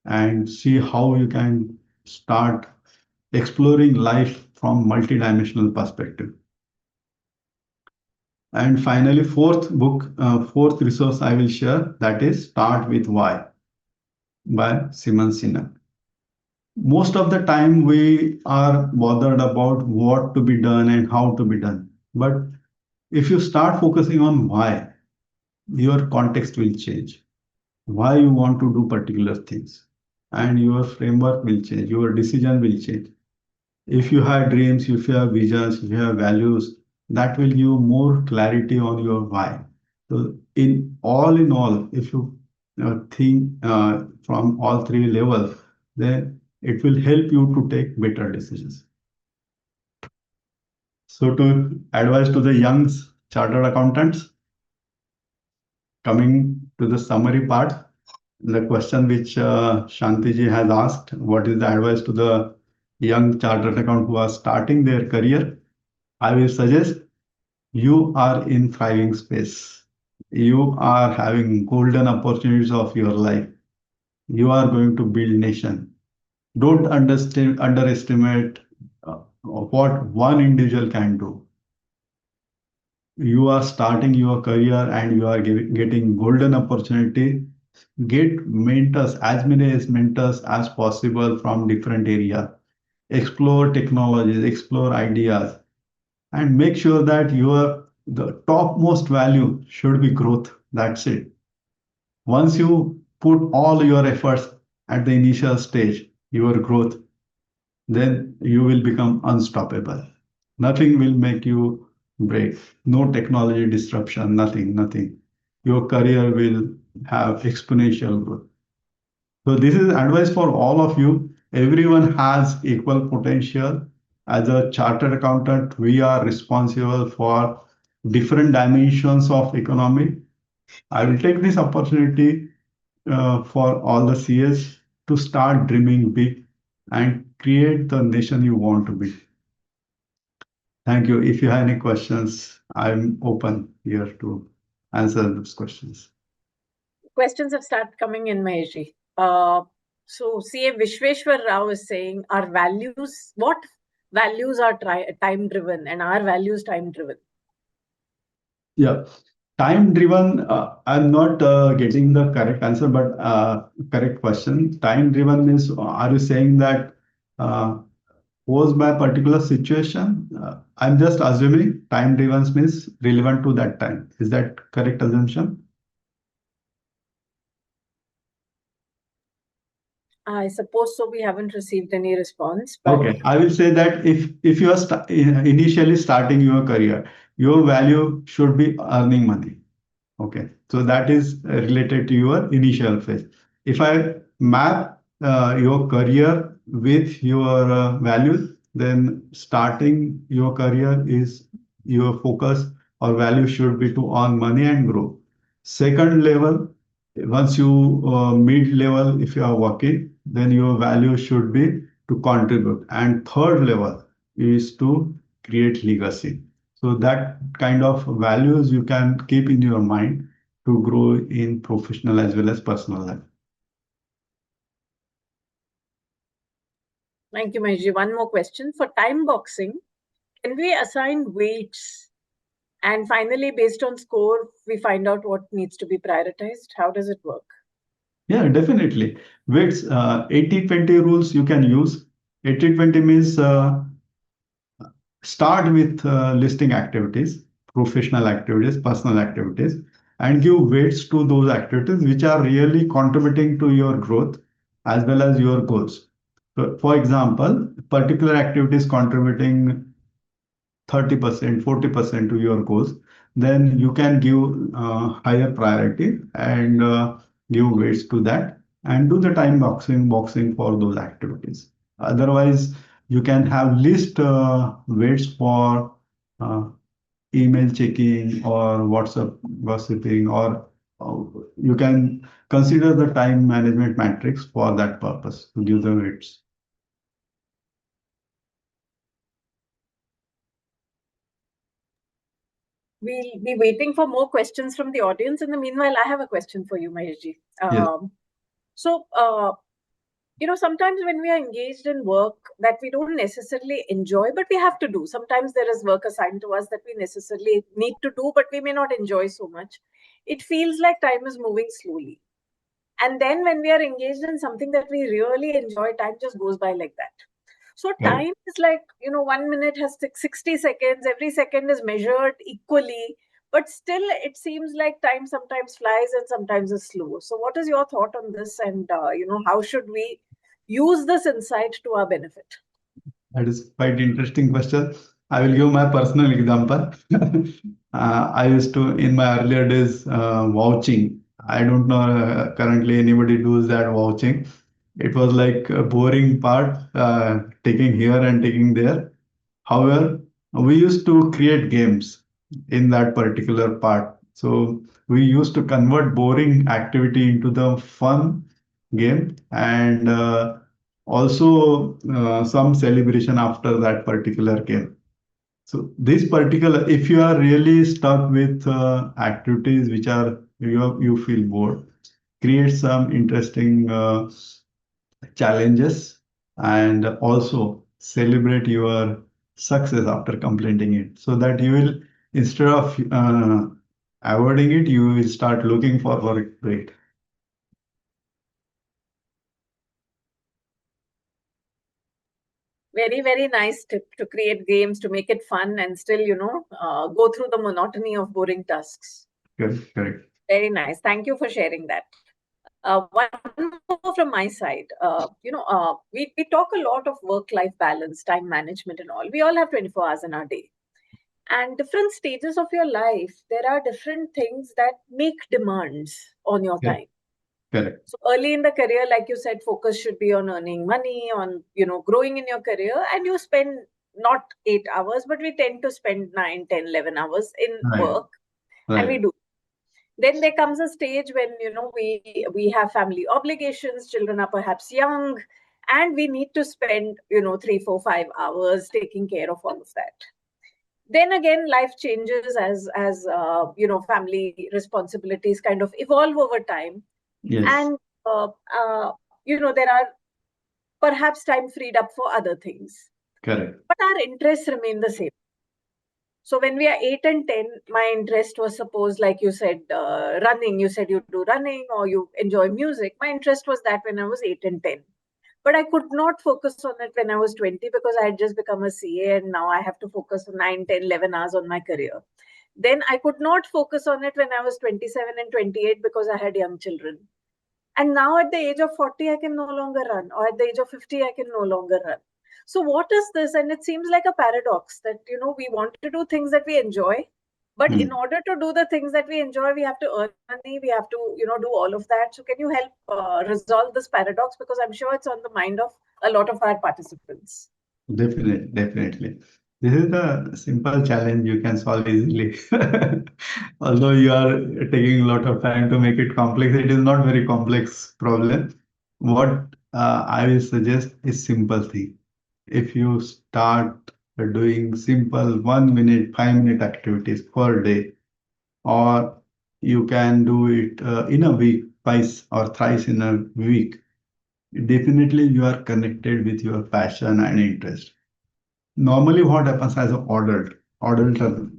and see how you can start exploring life from multidimensional perspective. And finally, fourth resource I will share, that is Start with Why by Simon Sinek. Most of the time we are bothered about what to be done and how to be done. But if you start focusing on why, your context will change. Why you want to do particular things, and your framework will change, your decision will change. If you have dreams, if you have visions, if you have values, that will give more clarity on your why. So in all, if you think from all three levels, then it will help you to take better decisions. So to advise to the young chartered accountants, coming to the summary part, the question which Shantiji has asked, what is the advice to the young chartered accountant who are starting their career? I will suggest you are in thriving space. You are having golden opportunities of your life. You are going to build nation. Don't underestimate what one individual can do. You are starting your career and you are getting golden opportunity. Get mentors, as many as mentors as possible from different areas. Explore technologies, explore ideas, and make sure that your the topmost value should be growth. That's it. Once you put all your efforts at the initial stage, your growth, then you will become unstoppable. Nothing will make you break. No technology disruption, nothing. Your career will have exponential growth. So this is advice for all of you. Everyone has equal potential. As a chartered accountant, we are responsible for different dimensions of economy. I will take this opportunity for all the CS to start dreaming big and create the nation you want to be. Thank you. If you have any questions, I'm open here to answer those questions. Questions have started coming in, Maheshji. So CA Vishweshwar Rao is saying, our values, what values are time driven and are values time driven? Yeah, time driven. I'm not getting the correct answer, but correct question. Time driven is, are you saying that uh, posed by a particular situation, I'm just assuming time driven means relevant to that time. Is that correct assumption? I suppose so. We haven't received any response, but Okay, I will say that if you are initially starting your career, your value should be earning money. Okay, so that is related to your initial phase. If I map your career with your values, then starting your career is your focus or value should be to earn money and grow. Second level, once you mid level, if you are working, then your value should be to contribute. And third level is to create legacy. So that kind of values you can keep in your mind to grow in professional as well as personal life. thank you, Maheshji. One more question. For time boxing, can we assign weights? And finally, based on score, we find out what needs to be prioritized. How does it work? Yeah, definitely. Weights, 80-20 rules you can use. 80-20 means start with listing activities, professional activities, personal activities, and give weights to those activities which are really contributing to your growth as well as your goals. So, for example, particular activities contributing 30%, 40% to your goals, then you can give higher priority and give weights to that and do the time boxing for those activities. Otherwise, you can have list weights for uh, email checking or WhatsApp gossiping, or you can consider the time management matrix for that purpose to give the weights. We'll be waiting for more questions from the audience. In the meanwhile, I have a question for you, Maheshji. Yes. So, sometimes when we are engaged in work that we don't necessarily enjoy, but we have to do. Sometimes there is work assigned to us that we necessarily need to do, but we may not enjoy so much. It feels like time is moving slowly. And then when we are engaged in something that we really enjoy, time just goes by like that. So Right. time is like, 1 minute has 60 seconds, every second is measured equally, but still it seems like time sometimes flies and sometimes is slow. So what is your thought on this? And, how should we use this insight to our benefit? That is quite interesting question. I will give my personal example. I used to, in my earlier days, vouching. I don't know currently anybody does that vouching. It was like a boring part, taking here and taking there. However, we used to create games in that particular part. So we used to convert boring activity into the fun game, and also some celebration after that particular game. So this particular, if you are really stuck with activities which are you feel bored, create some interesting challenges and also celebrate your success after completing it, so that you will, instead of avoiding it, you will start looking forward to it. Very, very nice tip to create games, to make it fun and still, go through the monotony of boring tasks. Correct, correct. Very nice. Thank you for sharing that. One more from my side. We talk a lot of work-life balance, time management, and all. We all have 24 hours in our day. And different stages of your life, there are different things that make demands on your Correct. time. Correct. So early in the career, like you said, focus should be on earning money, on growing in your career, and you spend not 8 hours, but we tend to spend 9, 10, 11 hours in Right, work, and we right. do. Then there comes a stage when we have family obligations, children are perhaps young, and we need to spend 3, 4, 5 hours taking care of all of that. Then again, life changes as family responsibilities kind of evolve over time, Yes, and there are perhaps time freed up for other things, correct. but our interests remain the same. So when we are 8 and 10, my interest was, suppose, like you said, running. You said you do running or you enjoy music. My interest was that when I was 8 and 10. But I could not focus on it when I was 20 because I had just become a CA and now I have to focus on 9, 10, 11 hours on my career. Then I could not focus on it when I was 27 and 28 because I had young children. And now at the age of 40, I can no longer run, or at the age of 50, I can no longer run. So, what is this? And it seems like a paradox that, we want to do things that we enjoy. But in order to do the things that we enjoy, we have to earn money, we have to, do all of that. So, can you help resolve this paradox? Because I'm sure it's on the mind of a lot of our participants. Definitely, definitely. This is a simple challenge you can solve easily. Although you are taking a lot of time to make it complex, it is not very complex problem. What I will suggest is simple thing. If you start doing simple 1 minute, 5 minute activities per day, or you can do it in a week, twice or thrice in a week, definitely you are connected with your passion and interest. Normally what happens as an adult,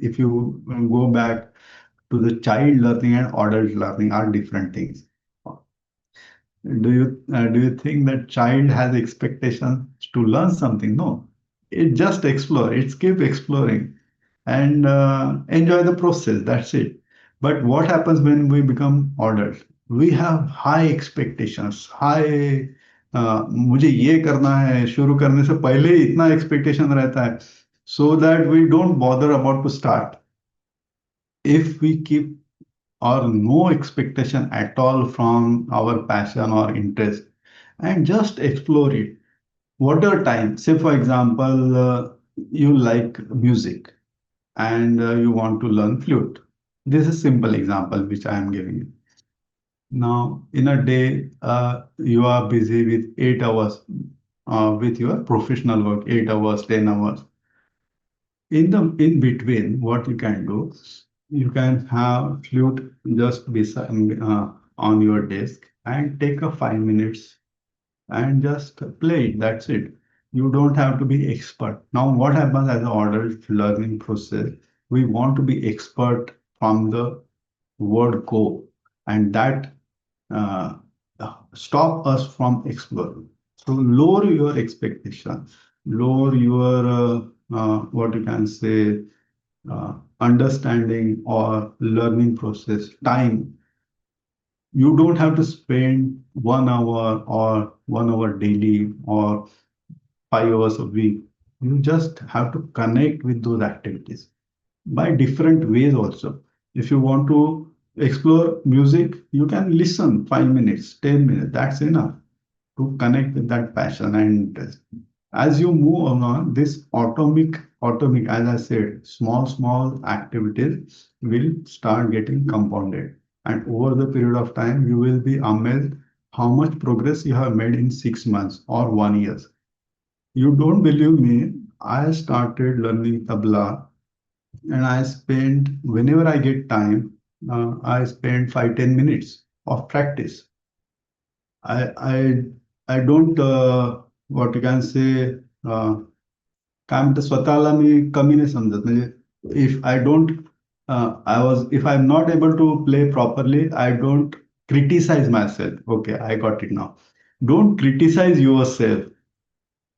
if you go back to the child learning and adult learning are different things. Do you think that child has expectations to learn something? No, it just explore, it's keep exploring and enjoy the process, that's it. But what happens when we become adult? We have high expectations, high मुझे ये करना है, शुरू करने से पहले ही इतना expectation रहता है, so that we don't bother about to start. If we keep or no expectation at all from our passion or interest and just explore it, whatever time, say for example, you like music and you want to learn flute. This is simple example which I am giving you. Now, in a day, you are busy with 8 hours with your professional work, 8 hours, 10 hours. In between, what you can do, you can have flute just beside on your desk and take a 5 minutes and just play it. That's it. You don't have to be expert. Now, what happens as an adult learning process? We want to be expert from the word go, and that uh, stop us from exploring. So lower your expectation, lower your what you can say understanding or learning process time. You don't have to spend 1 hour or 1 hour daily or 5 hours a week. You just have to connect with those activities by different ways also. If you want to explore music, you can listen 5 minutes, 10 minutes. That's enough to connect with that passion and interest. As you move along, this atomic, as I said, small activities will start getting compounded. And over the period of time, you will be amazed how much progress you have made in 6 months or 1 year. You don't believe me, I started learning tabla and I spend, whenever I get time, I spend 5-10 minutes of practice. I I don't what you can say काय म्हणते स्वतःला मी कमी नाही समजत म्हणजे if I don't I was if I am not able to play properly I don't criticize myself. Okay, I got it now. Don't criticize yourself.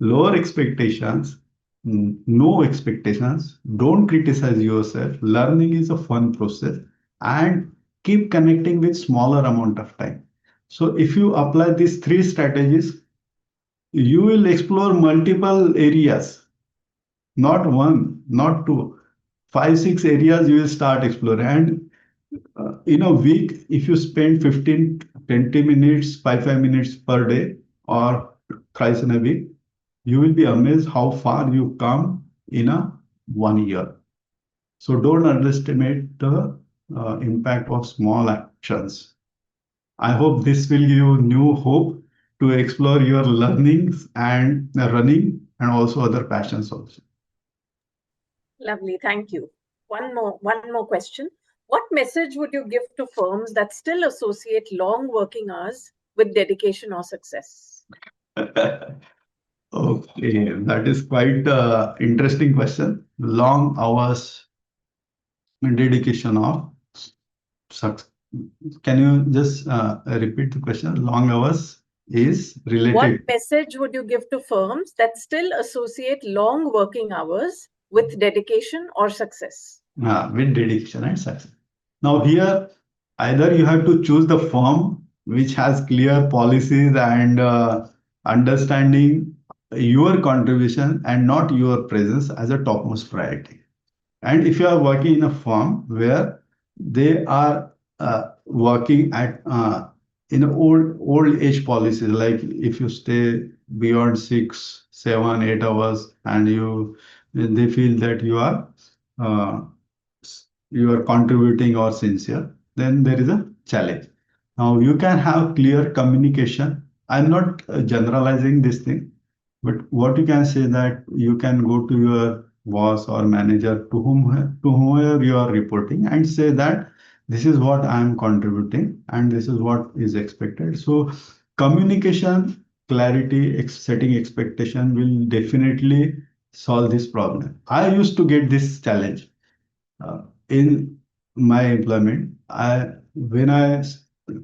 Lower expectations, no expectations. Don't criticize yourself. Learning is a fun process and keep connecting with smaller amount of time. So if you apply these three strategies, you will explore multiple areas, not one, not two, 5, 6 areas you will start exploring. And in a week, if you spend 15, 20 minutes, 5 minutes per day or thrice in a week, you will be amazed how far you come in a 1 year. So don't underestimate the impact of small actions. I hope this will give you new hope to explore your learnings and running and also other passions also. Lovely, thank you. One more question. What message would you give to firms that still associate long working hours with dedication or success? Okay, that is quite interesting question. Long hours and dedication of success. Can you just repeat the question? Long hours? is related. What message would you give to firms that still associate long working hours with dedication or success? With dedication and success. Now here, either you have to choose the firm which has clear policies and understanding your contribution and not your presence as a topmost priority. And if you are working in a firm where they are working at in old age policies, like if you stay beyond 6, 7, 8 hours, and they feel that uh, you are contributing or sincere, then there is a challenge. Now you can have clear communication. I'm not generalizing this thing, but what you can say that you can go to your boss or manager to whomever you are reporting and say that this is what I am contributing and this is what is expected. So communication, clarity, setting expectation will definitely solve this problem. I used to get this challenge in my employment. When I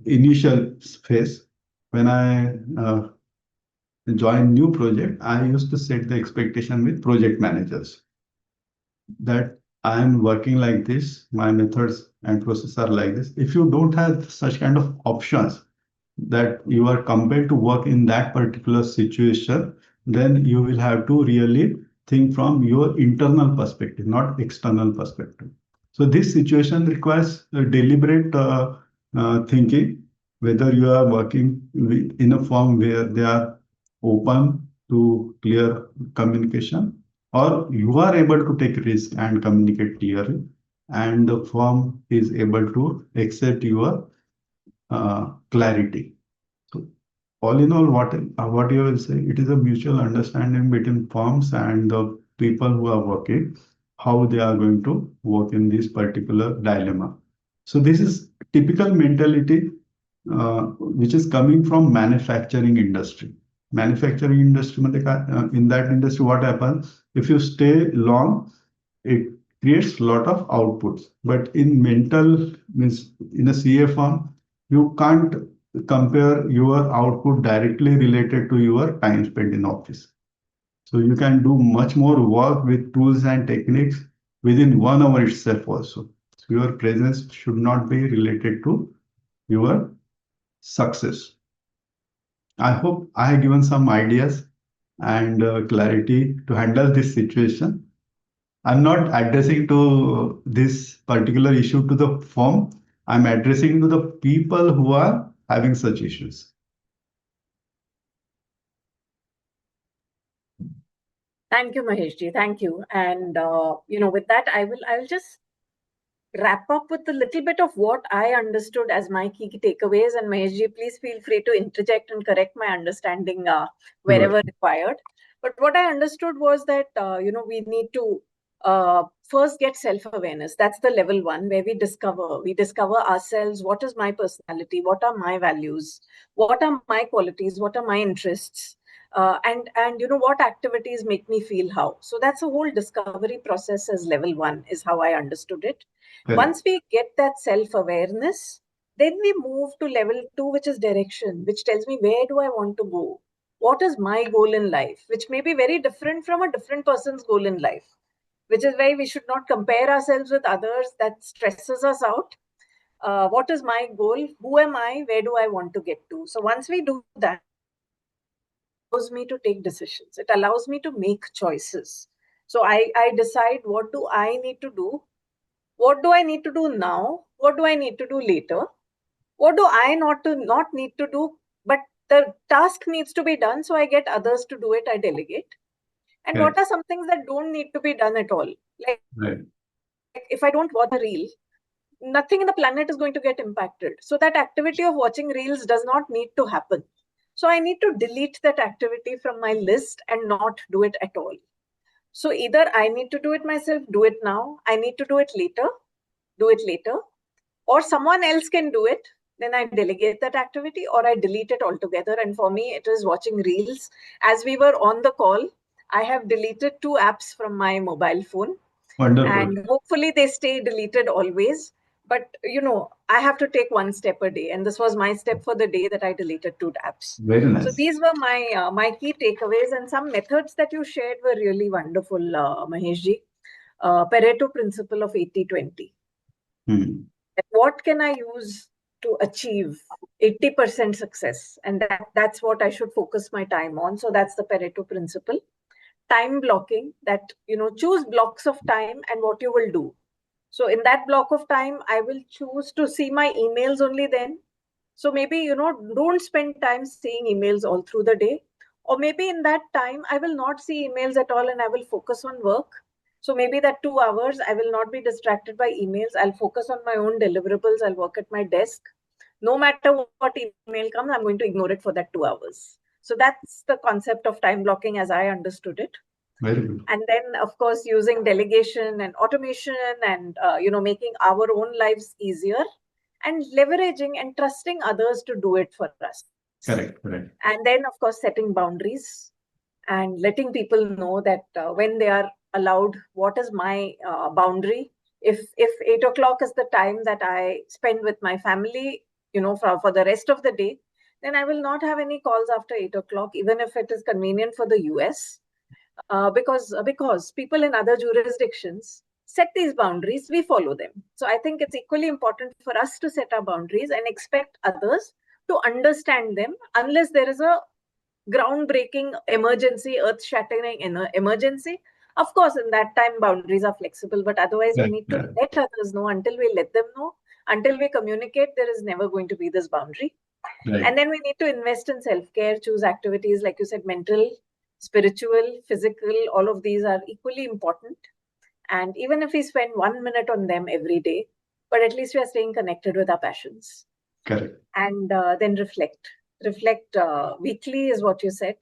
initial phase, when I join new project, I used to set the expectation with project managers that I am working like this, my methods and processes are like this. If you don't have such kind of options that you are compelled to work in that particular situation, then you will have to really think from your internal perspective, not external perspective. So this situation requires a deliberate thinking, whether you are working in a firm where they are open to clear communication, or you are able to take risk and communicate clearly, and the firm is able to accept your clarity. So all in all, what you will say, it is a mutual understanding between firms and the people who are working, how they are going to work in this particular dilemma. So this is typical mentality which is coming from manufacturing industry. Manufacturing industry, in that industry, what happens if you stay long, it creates a lot of outputs. But in mental means in a CA firm, you can't compare your output directly related to your time spent in office. So you can do much more work with tools and techniques within 1 hour itself also. So your presence should not be related to your success. I hope I have given some ideas and clarity to handle this situation. I'm not addressing to this particular issue to the firm. I'm addressing to the people who are having such issues. Thank you, Maheshji. Thank you. And with that, I will just wrap up with a little bit of what I understood as my key takeaways. And Maheshji, please feel free to interject and correct my understanding wherever required. But what I understood was that we need to first get self-awareness. That's the level one, where we discover ourselves. What is my personality? What are my values? What are my qualities? What are my interests? And what activities make me feel how. So that's a whole discovery process as level one, is how I understood it. Once we get that self-awareness, then we move to level two, which is direction, which tells me where do I want to go? What is my goal in life? Which may be very different from a different person's goal in life, which is why we should not compare ourselves with others. That stresses us out. What is my goal? Who am I? Where do I want to get to? So once we do that, allows me to take decisions. It allows me to make choices. So I decide, what do I need to do? What do I need to do now? What do I need to do later? What do I not need to do? But the task needs to be done, so I get others to do it. I delegate. And what are some things that don't need to be done at all? Like if I don't watch a reel, nothing in the planet is going to get impacted. So that activity of watching reels does not need to happen. So I need to delete that activity from my list and not do it at all. So either I need to do it myself, do it now. I need to do it later, do it later. Or someone else can do it. Then I delegate that activity, or I delete it altogether. And for me, it is watching reels. As we were on the call, I have deleted 2 apps from my mobile phone. Wonderful. And hopefully they stay deleted always. But I have to take one step a day, and this was my step for the day, that I deleted 2 tabs. Very nice. So these were my key takeaways, and some methods that you shared were really wonderful, Maheshji. Pareto principle of 80-20. What can I use to achieve 80% success? And that's what I should focus my time on. So that's the Pareto principle. Time blocking, that choose blocks of time and what you will do. So in that block of time, I will choose to see my emails only then. So maybe, don't spend time seeing emails all through the day. Or maybe in that time, I will not see emails at all and I will focus on work. So maybe that 2 hours, I will not be distracted by emails. I'll focus on my own deliverables. I'll work at my desk. No matter what email comes, I'm going to ignore it for that 2 hours. So that's the concept of time blocking as I understood it. Very good. And then, of course, using delegation and automation and, making our own lives easier and leveraging and trusting others to do it for us. Correct. And then, of course, setting boundaries and letting people know that when they are allowed, what is my boundary. If 8 o'clock is the time that I spend with my family, for the rest of the day, then I will not have any calls after 8 o'clock, even if it is convenient for the US. Because people in other jurisdictions set these boundaries, we follow them. So I think it's equally important for us to set our boundaries and expect others to understand them, unless there is a groundbreaking emergency, earth-shattering emergency. Of course, in that time, boundaries are flexible, but otherwise we need to let others know. Until we let them know, until we communicate, there is never going to be this boundary. Right. And then we need to invest in self-care, choose activities, like you said, mental, spiritual, physical, all of these are equally important. And even if we spend 1 minute on them every day, but at least we are staying connected with our passions. Correct. And then reflect weekly is what you said,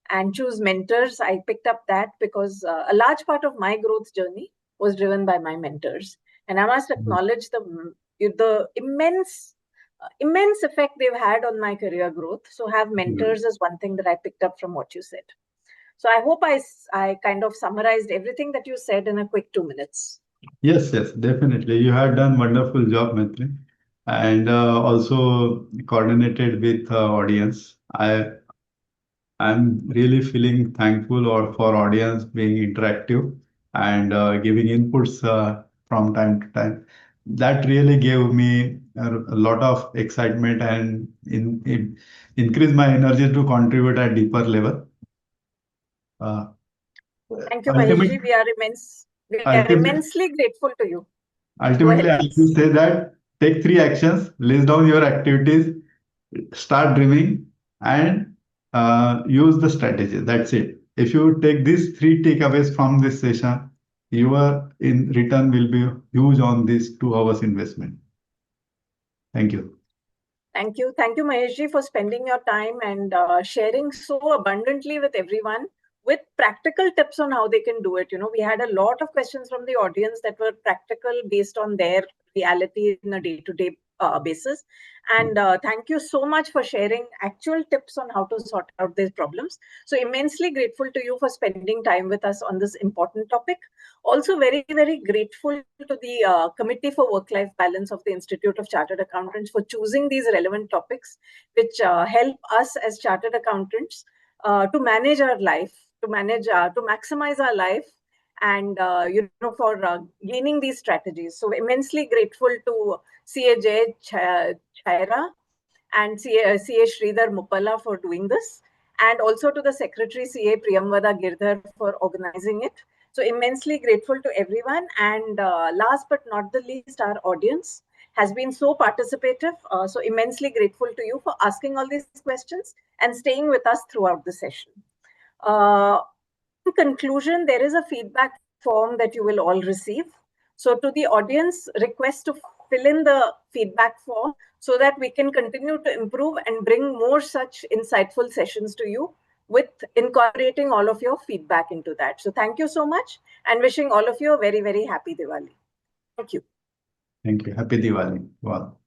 and choose mentors. I picked up that because a large part of my growth journey was driven by my mentors, and I must acknowledge the immense effect they've had on my career growth. So have mentors is one thing that I picked up from what you said. So I hope I kind of summarized everything that you said in a quick 2 minutes. Yes, definitely. You have done wonderful job, Maitri, and also coordinated with audience. I'm really feeling thankful for audience being interactive and giving inputs from time to time. That really gave me a lot of excitement and increased my energy to contribute at deeper level. Thank you, Maheshji. We are immensely grateful to you. Ultimately, I will say that take 3 actions, list down your activities, start dreaming, and use the strategy. That's it. If you take these 3 takeaways from this session, your in return will be huge on this 2 hours investment. Thank you. Thank you, Maheshji, for spending your time and sharing so abundantly with everyone, with practical tips on how they can do it. We had a lot of questions from the audience that were practical based on their reality in a day-to-day basis. And thank you so much for sharing actual tips on how to sort out these problems. So immensely grateful to you for spending time with us on this important topic. Also very, very grateful to the Committee for Work-Life Balance of the Institute of Chartered Accountants for choosing these relevant topics, which help us as Chartered Accountants to manage our life, to maximize our life, and for gaining these strategies. So immensely grateful to CA Jay Chaira and CA Sridhar Mupala for doing this, and also to the Secretary CA Priyamvada Girdhar for organizing it. So immensely grateful to everyone. And last but not the least, our audience has been so participative. So immensely grateful to you for asking all these questions and staying with us throughout the session. In conclusion, there is a feedback form that you will all receive. So to the audience, request to fill in the feedback form so that we can continue to improve and bring more such insightful sessions to you, with incorporating all of your feedback into that. So thank you so much, and wishing all of you a very, very happy Diwali. Thank you. Thank you. Happy Diwali. Wow.